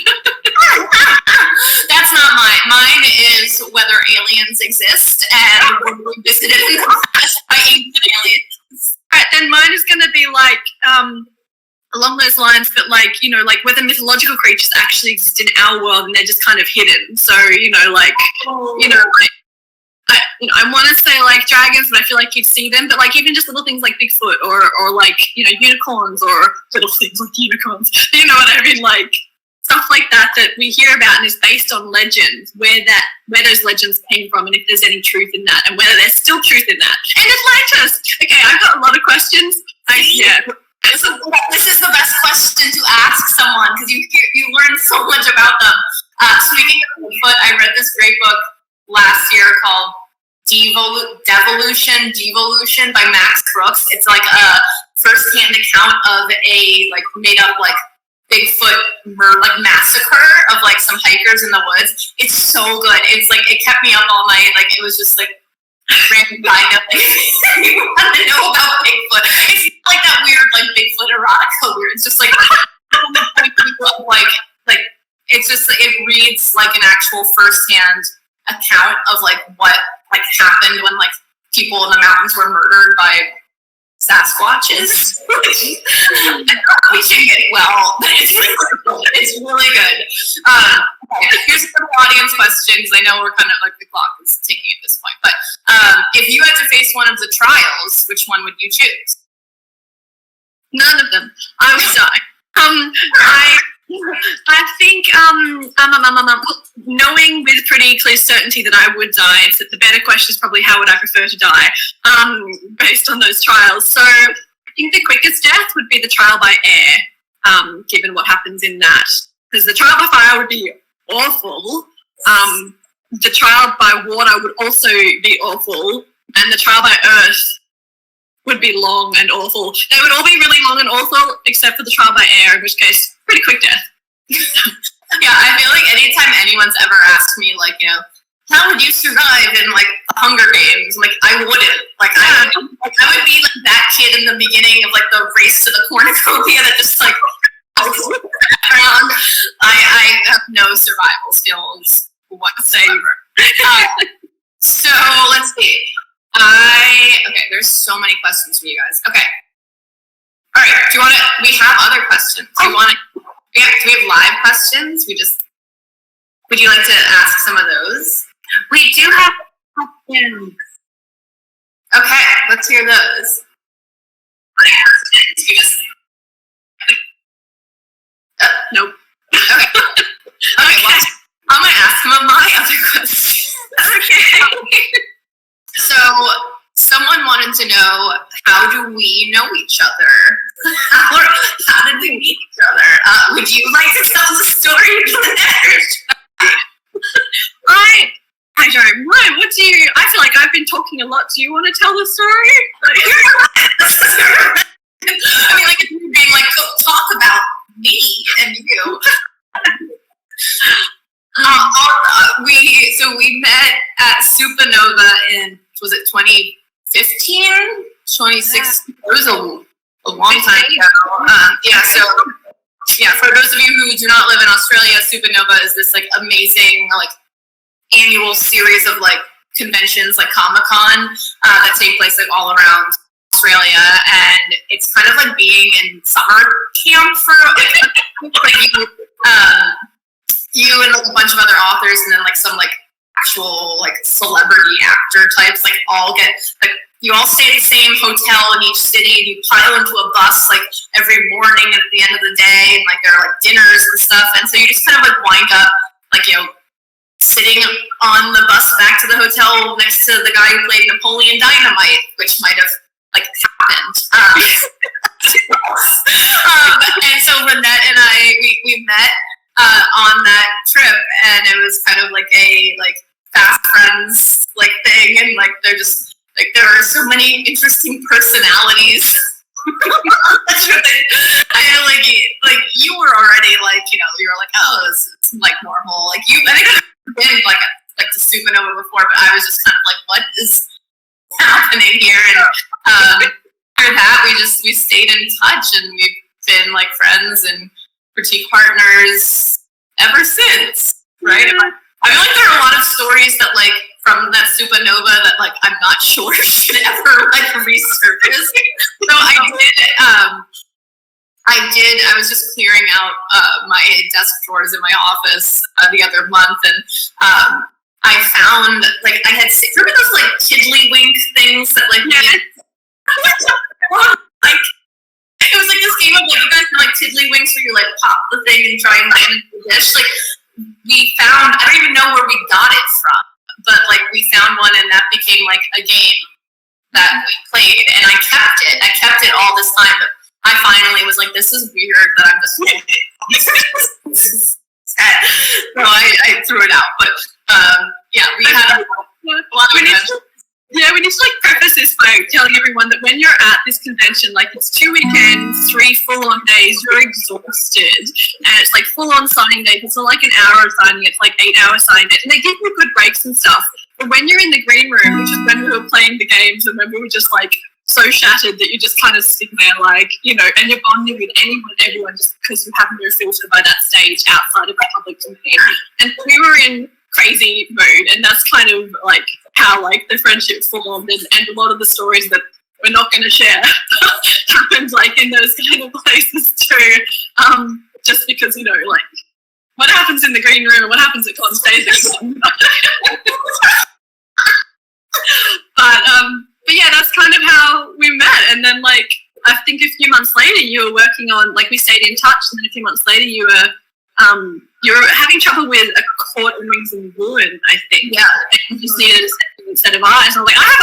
That's not mine. Mine is whether aliens exist and were we visited in the past by ancient aliens. Right, then mine is going to be like along those lines, but like, like whether mythological creatures actually exist in our world and they're just kind of hidden. So, I want to say like dragons, but I feel like you'd see them. But like even just little things like Bigfoot or like, unicorns, or little things like unicorns. You know what I mean? Like stuff like that we hear about and is based on legends, where those legends came from, and if there's any truth in that, and whether there's still truth in that. And Atlantis. Okay, I've got a lot of questions. This is the best question to ask someone, because you learn so much about them. Speaking of Bigfoot, I read this great book last year called Devolution by Max Brooks. It's like a first-hand account of a like made-up like Bigfoot massacre of like some hikers in the woods. It's so good. It's like it kept me up all night. Like it was just like random kind of like you want to know about Bigfoot. It's like that weird like Bigfoot erotica weird. It's just like like it's just it reads like an actual first-hand account of like what like happened when like people in the mountains were murdered by Sasquatches. I'm not teaching it well, but it's really good. Here's the audience question, because I know we're kind of like the clock is ticking at this point. But if you had to face one of the trials, which one would you choose? None of them. I would die. I think knowing with pretty clear certainty that I would die, it's the better question is probably how would I prefer to die, based on those trials. So I think the quickest death would be the trial by air, given what happens in that. Because the trial by fire would be awful. The trial by water would also be awful. And the trial by earth would be long and awful. They would all be really long and awful, except for the trial by air, in which case, pretty quick death. Yeah, I feel like anytime anyone's ever asked me, like, how would you survive in, like, the Hunger Games? Like, I wouldn't. Like, I would be, like, that kid in the beginning of, like, the race to the cornucopia that just, like, around. I have no survival skills whatsoever. So, let's see. Okay, there's so many questions for you guys. Okay. All right, we have other questions. Do we have live questions? Would you like to ask some of those? We do have questions. Okay, let's hear those. Nope. Okay. Okay, well, I'm going to ask some of my other questions. Okay. So, someone wanted to know, how do we know each other? How did we meet each other? Would you like to tell the story? I don't know. I feel like I've been talking a lot. Do you want to tell the story? I mean, like, if you're being like, talk about me and you. We met at Supernova in was it 2015, 2016? It was a long time ago. For those of you who do not live in Australia, Supernova is this like amazing like annual series of like conventions like Comic-Con that take place like all around Australia, and it's kind of like being in summer camp for like you and like a bunch of other authors, and then like some like actual like celebrity actor types like all get like you all stay at the same hotel in each city, and you pile into a bus like every morning at the end of the day, and like there are like dinners and stuff, and so you just kind of like wind up like sitting on the bus back to the hotel next to the guy who played Napoleon Dynamite, which might have like happened. And so Lynette and I, we met on that trip, and it was kind of like a like fast friends like thing, and like they're just like there are so many interesting personalities. I know, like you were already like you were like, oh, it's like normal. Like I think I've been like to Supernova before, but I was just kind of like, what is happening here? And after that, we stayed in touch, and we've been like friends and critique partners ever since, right? I feel like there are a lot of stories that like from that Supernova that like I'm not sure should ever like resurface. So I was just clearing out my desk drawers in my office the other month, and I found like I had remember those like tiddlywink things that like like it was like this game of like you guys know like tiddlywinks where you like pop the thing and try and land into the dish. Like we found, I don't even know where we got it from, but like we found one, and that became like a game that we played, and I kept it all this time, but I finally was like, this is weird that I'm just so I threw it out, but we had a lot of we need to like preface this by telling everyone that when you're at this convention, like it's 2 weekends, 3 full-on days, you're exhausted, and it's like full-on signing day. It's not like an hour of signing, it's like 8-hour signing day, and they give you good breaks and stuff. But when you're in the green room, which is when we were playing the games, and when we were just like so shattered that you just kind of sit there like, and you're bonding with everyone just because you have no filter by that stage outside of the public domain. And we were in crazy mood, and that's kind of like how like the friendship formed, and a lot of the stories that we're not going to share happened like in those kind of places too, just because like what happens in the green room and what happens at con stays at but yeah, that's kind of how we met. And then like I think a few months later you were working on, like we stayed in touch, and then a few months later you were having trouble with a cord and wings and ruin, I think. Yeah. And you just needed a set of eyes. And I'm like, I have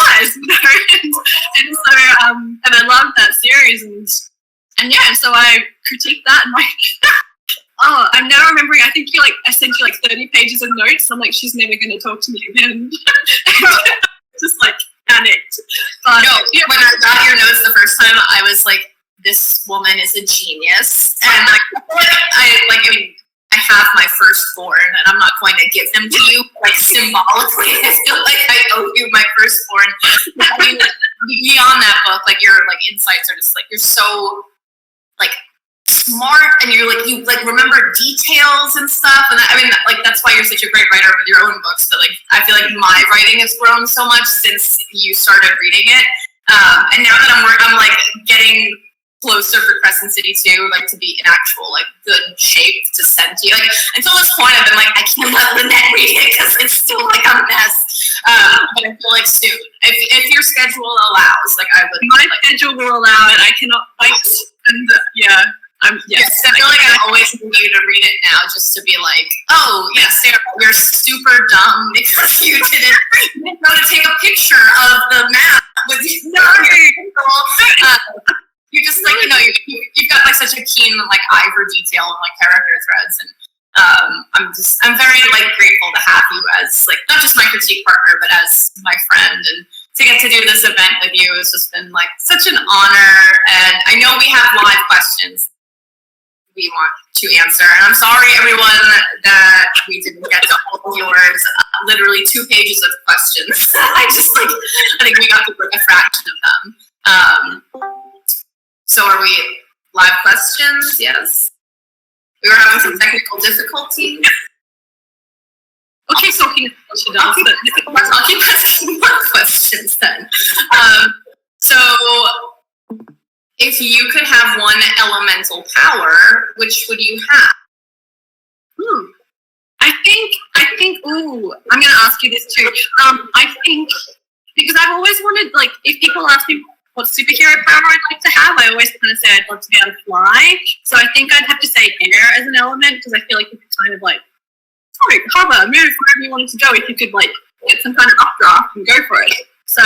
eyes. And so and I loved that series, and yeah, so I critiqued that, and like oh, I'm now remembering, I think I sent you like 30 pages of notes. I'm like, she's never going to talk to me again. Just like panicked. But, no, when I got your notes the first time, I was like, this woman is a genius. And I have my firstborn, and I'm not going to give him to you, like symbolically. I feel like I owe you my firstborn. I mean, beyond that book, like your like insights are just like, you're so like smart, and you remember details and stuff, and I mean like that's why you're such a great writer with your own books. So like I feel like my writing has grown so much since you started reading it, and now that I'm like getting closer for Crescent City too, like to be in actual like good shape to send to you. Like until this point, I've been like, I can't let Lynette read it because it's still like a mess. But I feel like soon, if your schedule allows, like I would. My schedule will allow it. I cannot wait. And yes, I feel like I always need you to read it now, just to be like, oh yes, Sarah, you're super dumb because you didn't know to take a picture of the map with you. No, you just like you've got like such a keen like eye for detail and like character threads, and I'm very like grateful to have you as like not just my critique partner but as my friend, and to get to do this event with you has just been like such an honor. And I know we have live questions we want to answer. And I'm sorry, everyone, that we didn't get to all of yours. Literally 2 pages of questions. I think we got to a fraction of them. So are we live questions? Yes. We were having some technical difficulties. Okay, so keep asking more questions then. So, if you could have one elemental power, which would you have? I think, ooh, I'm going to ask you this too. I think, because I've always wanted, like, if people ask me what superhero power I'd like to have, I always kind of say I'd love to be able to fly. So I think I'd have to say air as an element, because I feel like you could kind of, like, hover, move wherever you wanted to go if you could, like, get some kind of updraft and go for it. So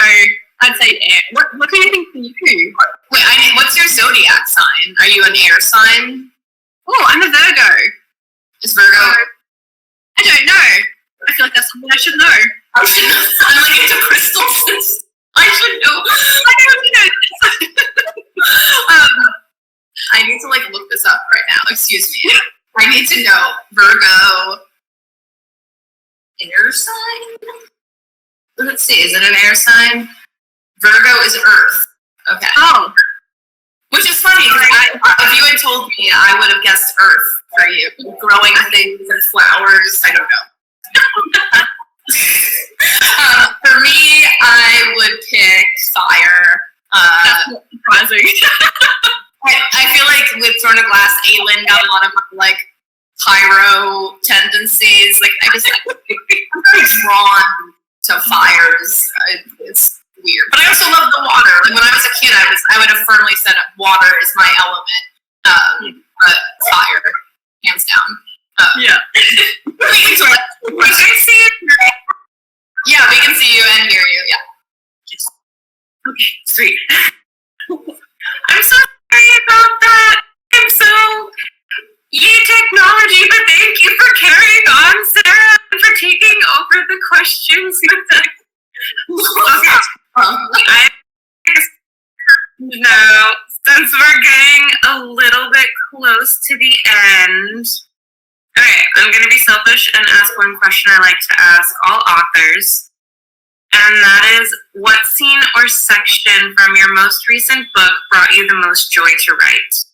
I'd say air. What do you think for you? Wait, what's your zodiac sign? Are you an air sign? Oh, I'm a Virgo. Is Virgo? I don't know. I feel like that's something I should know. I'm like into crystals. I should know. I don't know. I need to like look this up right now. Excuse me. I need to know Virgo air sign. Let's see. Is it an air sign? Virgo is Earth. Okay. Oh. Which is funny because if you had told me, I would have guessed Earth for you. Growing things and flowers. I don't know. For me, I would pick fire. That's not surprising. I feel like with Throne of Glass, Aelin got a lot of like pyro tendencies. Like I'm very drawn to fires. It's weird, but I also love the water. Like when I was a kid, I would have firmly said water is my element. But fire, hands down. Yeah. We can see you. Yeah, we can see you and hear you. Yeah. Okay, sweet. I'm so sorry about that. I'm so technology, but thank you for carrying on, Sarah, and for taking over the questions. No, since we're getting a little bit close to the end. Okay, I'm going to be selfish and ask one question I like to ask all authors. And that is, what scene or section from your most recent book brought you the most joy to write?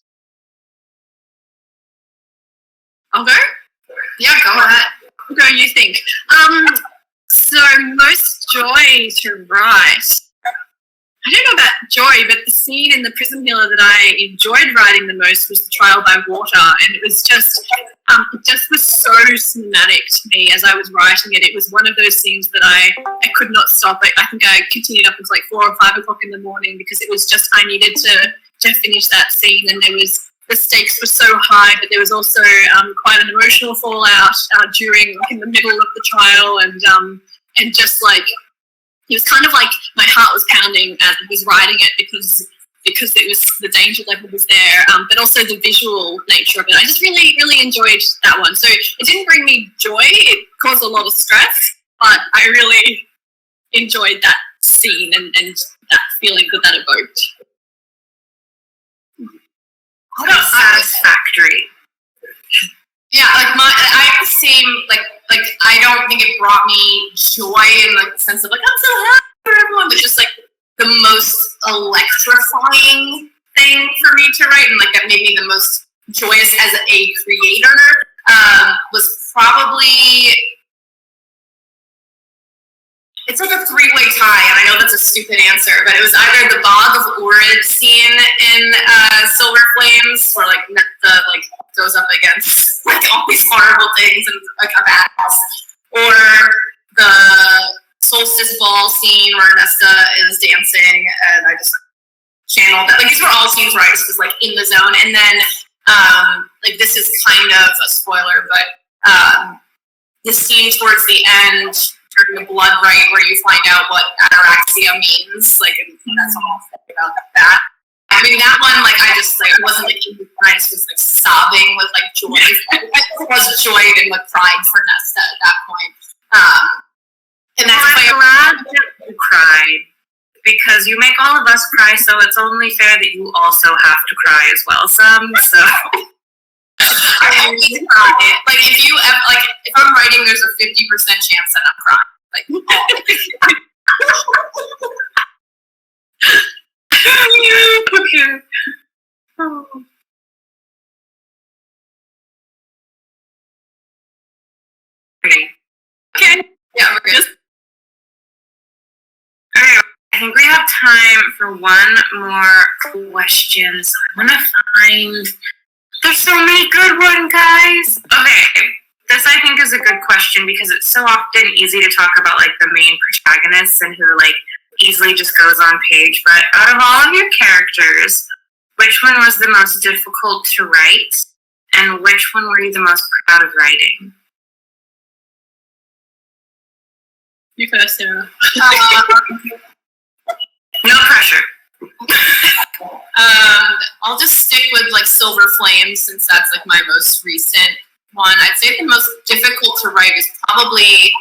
Okay. Yeah, go ahead. What do you think? So most joy to write. I don't know about joy, but the scene in The Prison Healer that I enjoyed writing the most was the trial by water, and it was just was so cinematic to me as I was writing it. It was one of those scenes that I could not stop. I think I continued up until like 4 or 5 o'clock in the morning because it was just I needed to finish that scene, and the stakes were so high, but there was also quite an emotional fallout during in the middle of the trial, and just like. It was kind of like my heart was pounding as I was writing it because it was the danger level was there, but also the visual nature of it. I just really, really enjoyed that one. So it didn't bring me joy. It caused a lot of stress, but I really enjoyed that scene and that feeling that evoked. How about satisfactory? Yeah, like I have the same, like I don't think it brought me joy in like the sense of like, I'm so happy for everyone, but just like the most electrifying thing for me to write and like that made me the most joyous as a creator was probably, it's like a 3-way tie, and I know that's a stupid answer, but it was either the Bog of Orid scene in Silver Flames, where like Nesta like goes up against like all these horrible things and like a badass, or the Solstice Ball scene where Nesta is dancing, and I just channeled that. Like these were all scenes where I just was like in the zone, and then like this is kind of a spoiler, but the scene towards the end. During the blood rite where you find out what ataraxia means, like, and that's all I'll say about that. I mean, that one, like, I just, like, wasn't, like, I just was, like, sobbing with, like, joy. I was joy and, like, crying for Nesta at that point. And that's why I'm glad that you cried, because you make all of us cry, so it's only fair that you also have to cry as well, so. always cry. Like if I'm writing, there's a 50% chance that I'm crying. Like okay. Oh. Okay. Yeah, we're good. All right. I think we have time for one more question. So I'm gonna find. There's so many good ones, guys. Okay. This I think is a good question because it's so often easy to talk about like the main protagonists and who like easily just goes on page. But out of all of your characters, which one was the most difficult to write, and which one were you the most proud of writing? You first, Sarah. No pressure. I'll just stick with like Silver Flames since that's like my most recent one. I'd say the most difficult to write is probably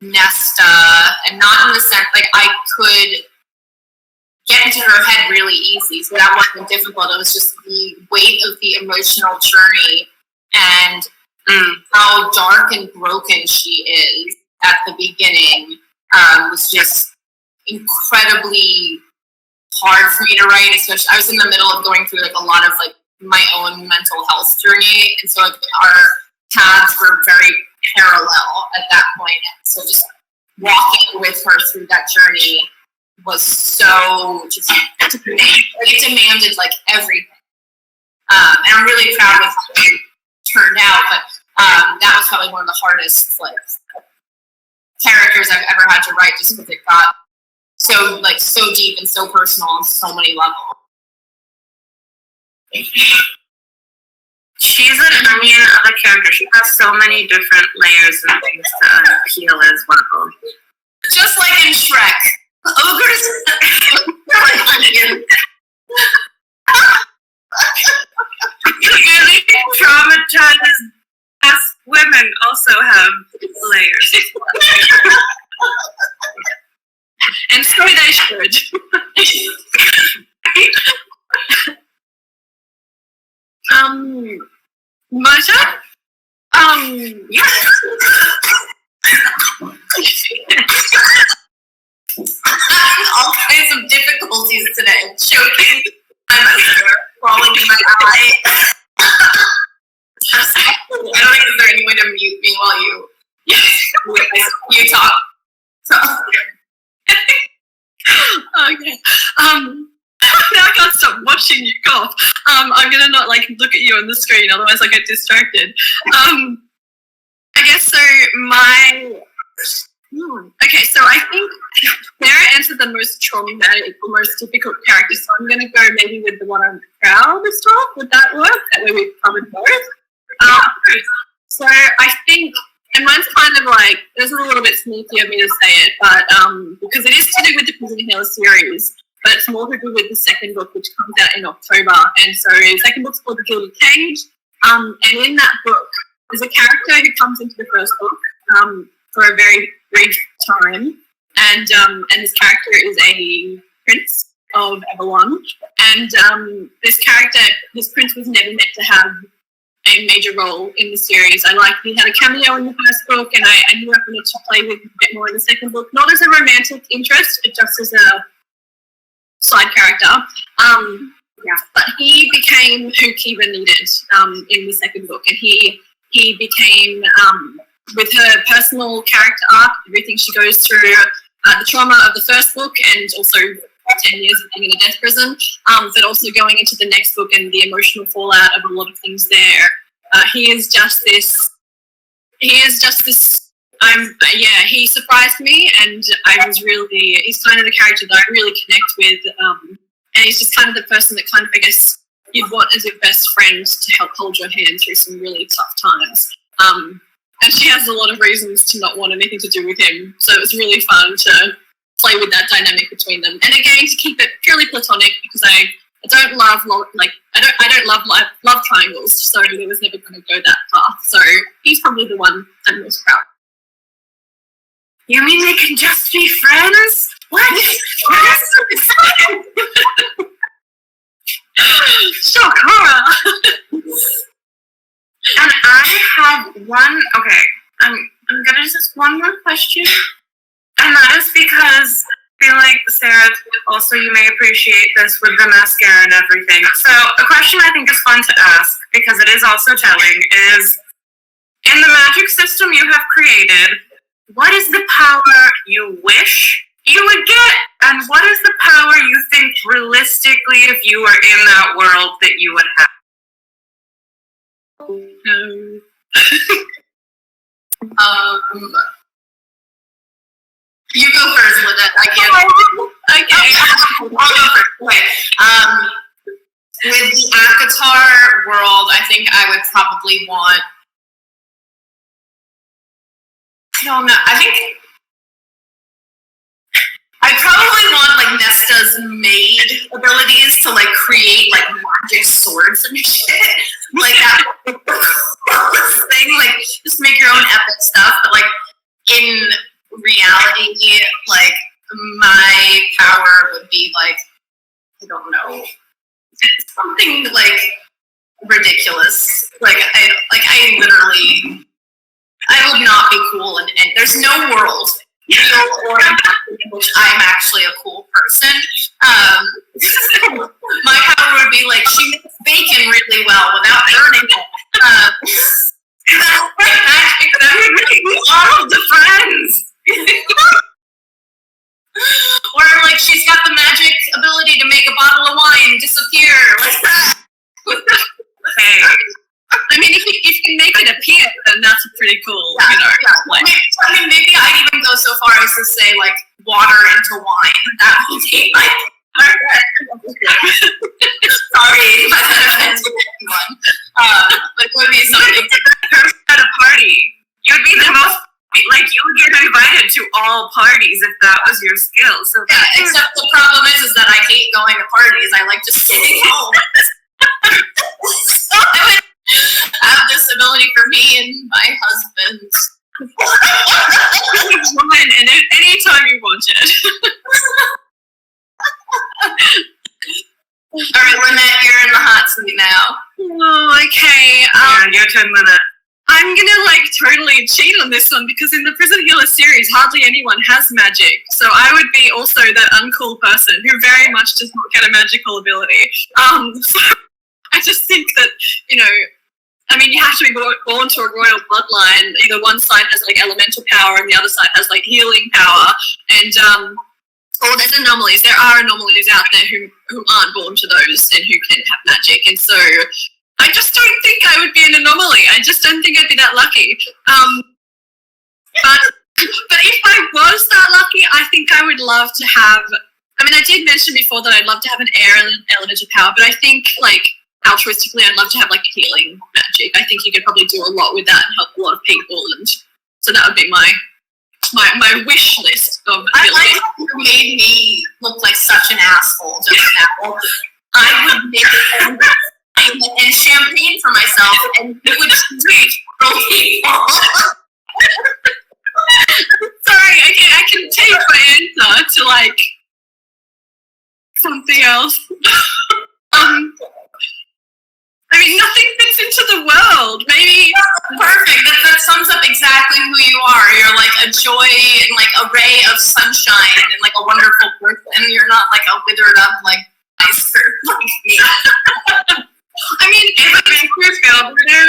Nesta, and not in the sense like I could get into her head really easy, so that wasn't difficult. It was just the weight of the emotional journey and how dark and broken she is at the beginning was just incredibly hard for me to write. Especially, I was in the middle of going through like a lot of like my own mental health journey, and so like, our paths were very parallel at that point. And so just walking with her through that journey was so just it demanded like everything. And I'm really proud of how it turned out, but that was probably one of the hardest like characters I've ever had to write, just because it got so deep and so personal on so many levels. She's an onion of a character. She has so many different layers and things to peel as well. Just like in Shrek, ogres like onion. Really traumatized women also have layers. And so they should. My turn? Yeah. All kinds of difficulties today. Choking, I'm crawling in my eye. I don't think is there any way to mute me while you talk. So. Okay. Now I can't stop watching you cough. I'm gonna not like look at you on the screen, otherwise I get distracted. I guess so. Okay, so I think Sarah answered the most traumatic or most difficult character, so I'm gonna go maybe with the one I'm proudest of. Would that work? That way we've covered both. So I think, and mine's kind of like, this is a little bit sneaky of me to say it, but because it is to do with the Prison Hill series, but it's more to do with the second book, which comes out in October. And so the second book's called The Gilded Cage. And in that book, there's a character who comes into the first book for a very brief time. And this character is a prince of Avalon. And this prince was never meant to have a major role in the series. He had a cameo in the first book, and I knew I wanted to play with a bit more in the second book. Not as a romantic interest, but just as a side character. But he became who Kiva needed in the second book, and he became with her personal character arc, everything she goes through, the trauma of the first book, and also 10 years of being in a death prison, but also going into the next book and the emotional fallout of a lot of things there. He is just this. He surprised me, and he's kind of the character that I really connect with, and he's just kind of the person that kind of, I guess, you'd want as your best friend to help hold your hand through some really tough times. And she has a lot of reasons to not want anything to do with him, so it was really fun to play with that dynamic between them. And again, to keep it purely platonic, because I don't love love triangles, so there was never going to go that path. So he's probably the one I'm most proud of. You mean they can just be friends? What? Shock horror! have one. Okay, I'm gonna just ask one more question, and that is because I feel like Sarah, also you may appreciate this with the mascara and everything. So a question I think is fun to ask because it is also telling is, in the magic system you have created, what is the power you wish you would get, and what is the power you think realistically, if you were in that world, that you would have? You go first, Lynette. I can't. Okay. I'll go first. Okay. With the Akatar world, I think I would probably want. I don't know. I think I probably want like Nesta's maid abilities to like create like magic swords and shit. Like that thing, like just make your own epic stuff. But like in reality, like my power would be like, I don't know, something like ridiculous. Like I literally, I would not be cool, and there's no world, or in which I'm actually a cool person. My power would be like, she makes bacon really well without burning it. That would make all of the friends. Or like she's got the magic ability to make a bottle of wine disappear like that. Hey. I mean, if you can make it appear, then that's pretty cool. Yeah, you know. Yeah. Like, I mean, maybe I'd even go so far as to say like water into wine. That would be like. Sorry, if I offended anyone. But it would be something At a party, you'd be the most. Like, you would get invited to all parties if that was your skill. So yeah, except the problem is that I hate going to parties. I like just staying home. So I would have this ability for me and my husband. Woman, and anytime you want it. All right, Lynette, you're in the hot seat now. Oh, okay. your turn, Lynette. I'm gonna like totally cheat on this one because in the Prison Healer series, hardly anyone has magic. So I would be also that uncool person who very much does not get a magical ability. So I just think that, you know, I mean, you have to be born to a royal bloodline. Either one side has like elemental power and the other side has like healing power. And there's anomalies. There are anomalies out there who aren't born to those and who can have magic. And so I just don't think I would be an anomaly. I just don't think I'd be that lucky. But if I was that lucky, I think I would love to have. I mean, I did mention before that I'd love to have an air elemental power, but I think like altruistically, I'd love to have like a healing magic. I think you could probably do a lot with that and help a lot of people, and so that would be my wish list of. I like how you made me look like such an asshole just now. I would make and champagne for myself, and it would drink for people. Sorry, I can take my answer to like something else. I mean, nothing fits into the world. Maybe perfect. That sums up exactly who you are. You're like a joy and like a ray of sunshine and like a wonderful person. You're not like a withered up like icer like me. I mean, if I make you feel better,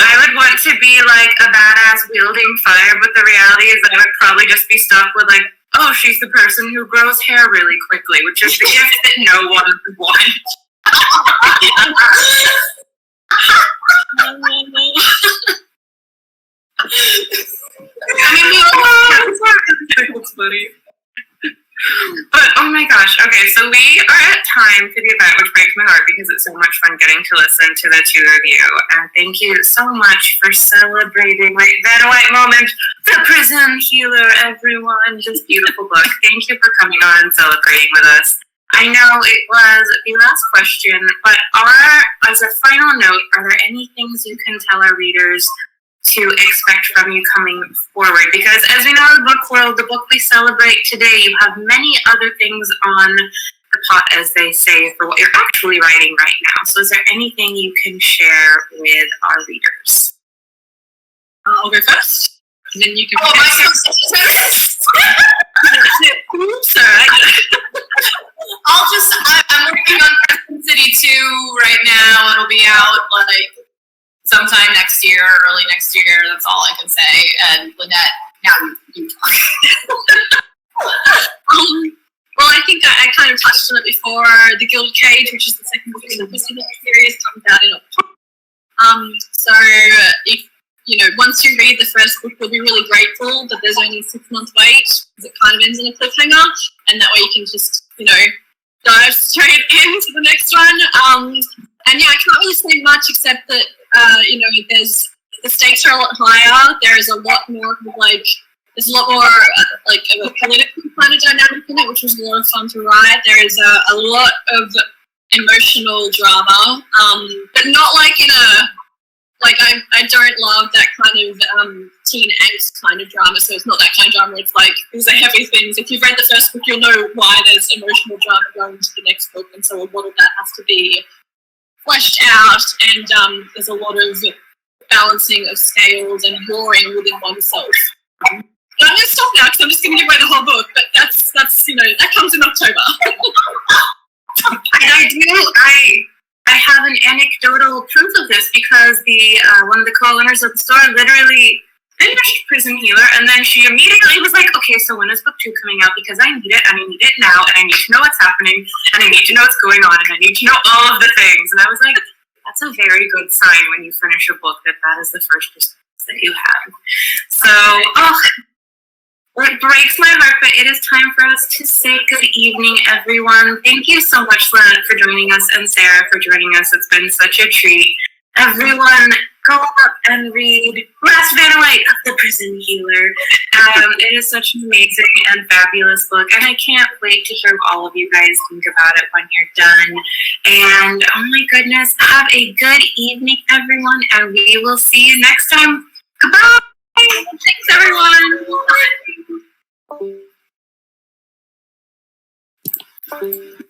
I would want to be like a badass wielding fire, but the reality is that I would probably just be stuck with like, oh, she's the person who grows hair really quickly, which is the gift that no one would want. I mean, that's funny. But oh my gosh, okay, so we are at time for the event, which breaks my heart because it's so much fun getting to listen to the two of you. And thank you so much for celebrating that white moment, the Prison Healer, everyone. Just beautiful book. Thank you for coming on and celebrating with us. I know it was the last question, but as a final note, are there any things you can tell our readers to expect from you coming forward? Because as we know in the book world, the book we celebrate today, you have many other things on the pot, as they say, for what you're actually writing right now. So is there anything you can share with our readers? I'll go first, and then you can. Oh, my God. I'm working on Preston City 2 right now. It'll be out like sometime next year, early next year. That's all I can say. And Lynette, now you talk. Well, I think I kind of touched on it before. The Gilded Cage, which is the second book in the Prison series, comes out in October. So if once you read the first book, you'll be really grateful that there's only a 6-month wait, because it kind of ends in a cliffhanger, and that way you can just dive straight into the next one. And yeah, I can't really say much except that there's the stakes are a lot higher. There's a lot more there's a lot more of a political kind of dynamic in it, which was a lot of fun to write. There is a lot of emotional drama, but not like in a I don't love that kind of teen angst kind of drama. So it's not that kind of drama. It's like these are heavy things. If you've read the first book, you'll know why there's emotional drama going into the next book, and so a lot of that has to be fleshed out. And there's a lot of balancing of scales and warring within oneself. But I'm going to stop now because I'm just going to give away the whole book. But that's that comes in October. And I have an anecdotal proof of this because the one of the co-owners of the store literally finished Prison Healer, and then she immediately was like, okay, so when is book 2 coming out? Because I need it, and I need it now, and I need to know what's happening, and I need to know what's going on, and I need to know all of the things. And I was like, that's a very good sign when you finish a book that is the first response that you have. So, it breaks my heart, but it is time for us to say good evening, everyone. Thank you so much, Lynette, for joining us, and Sarah for joining us. It's been such a treat. Everyone, go up and read Last Vanillite of the Prison Healer. It is such an amazing and fabulous book, and I can't wait to hear what all of you guys think about it when you're done. And, oh my goodness, have a good evening, everyone, and we will see you next time. Goodbye! Thanks, everyone! Bye.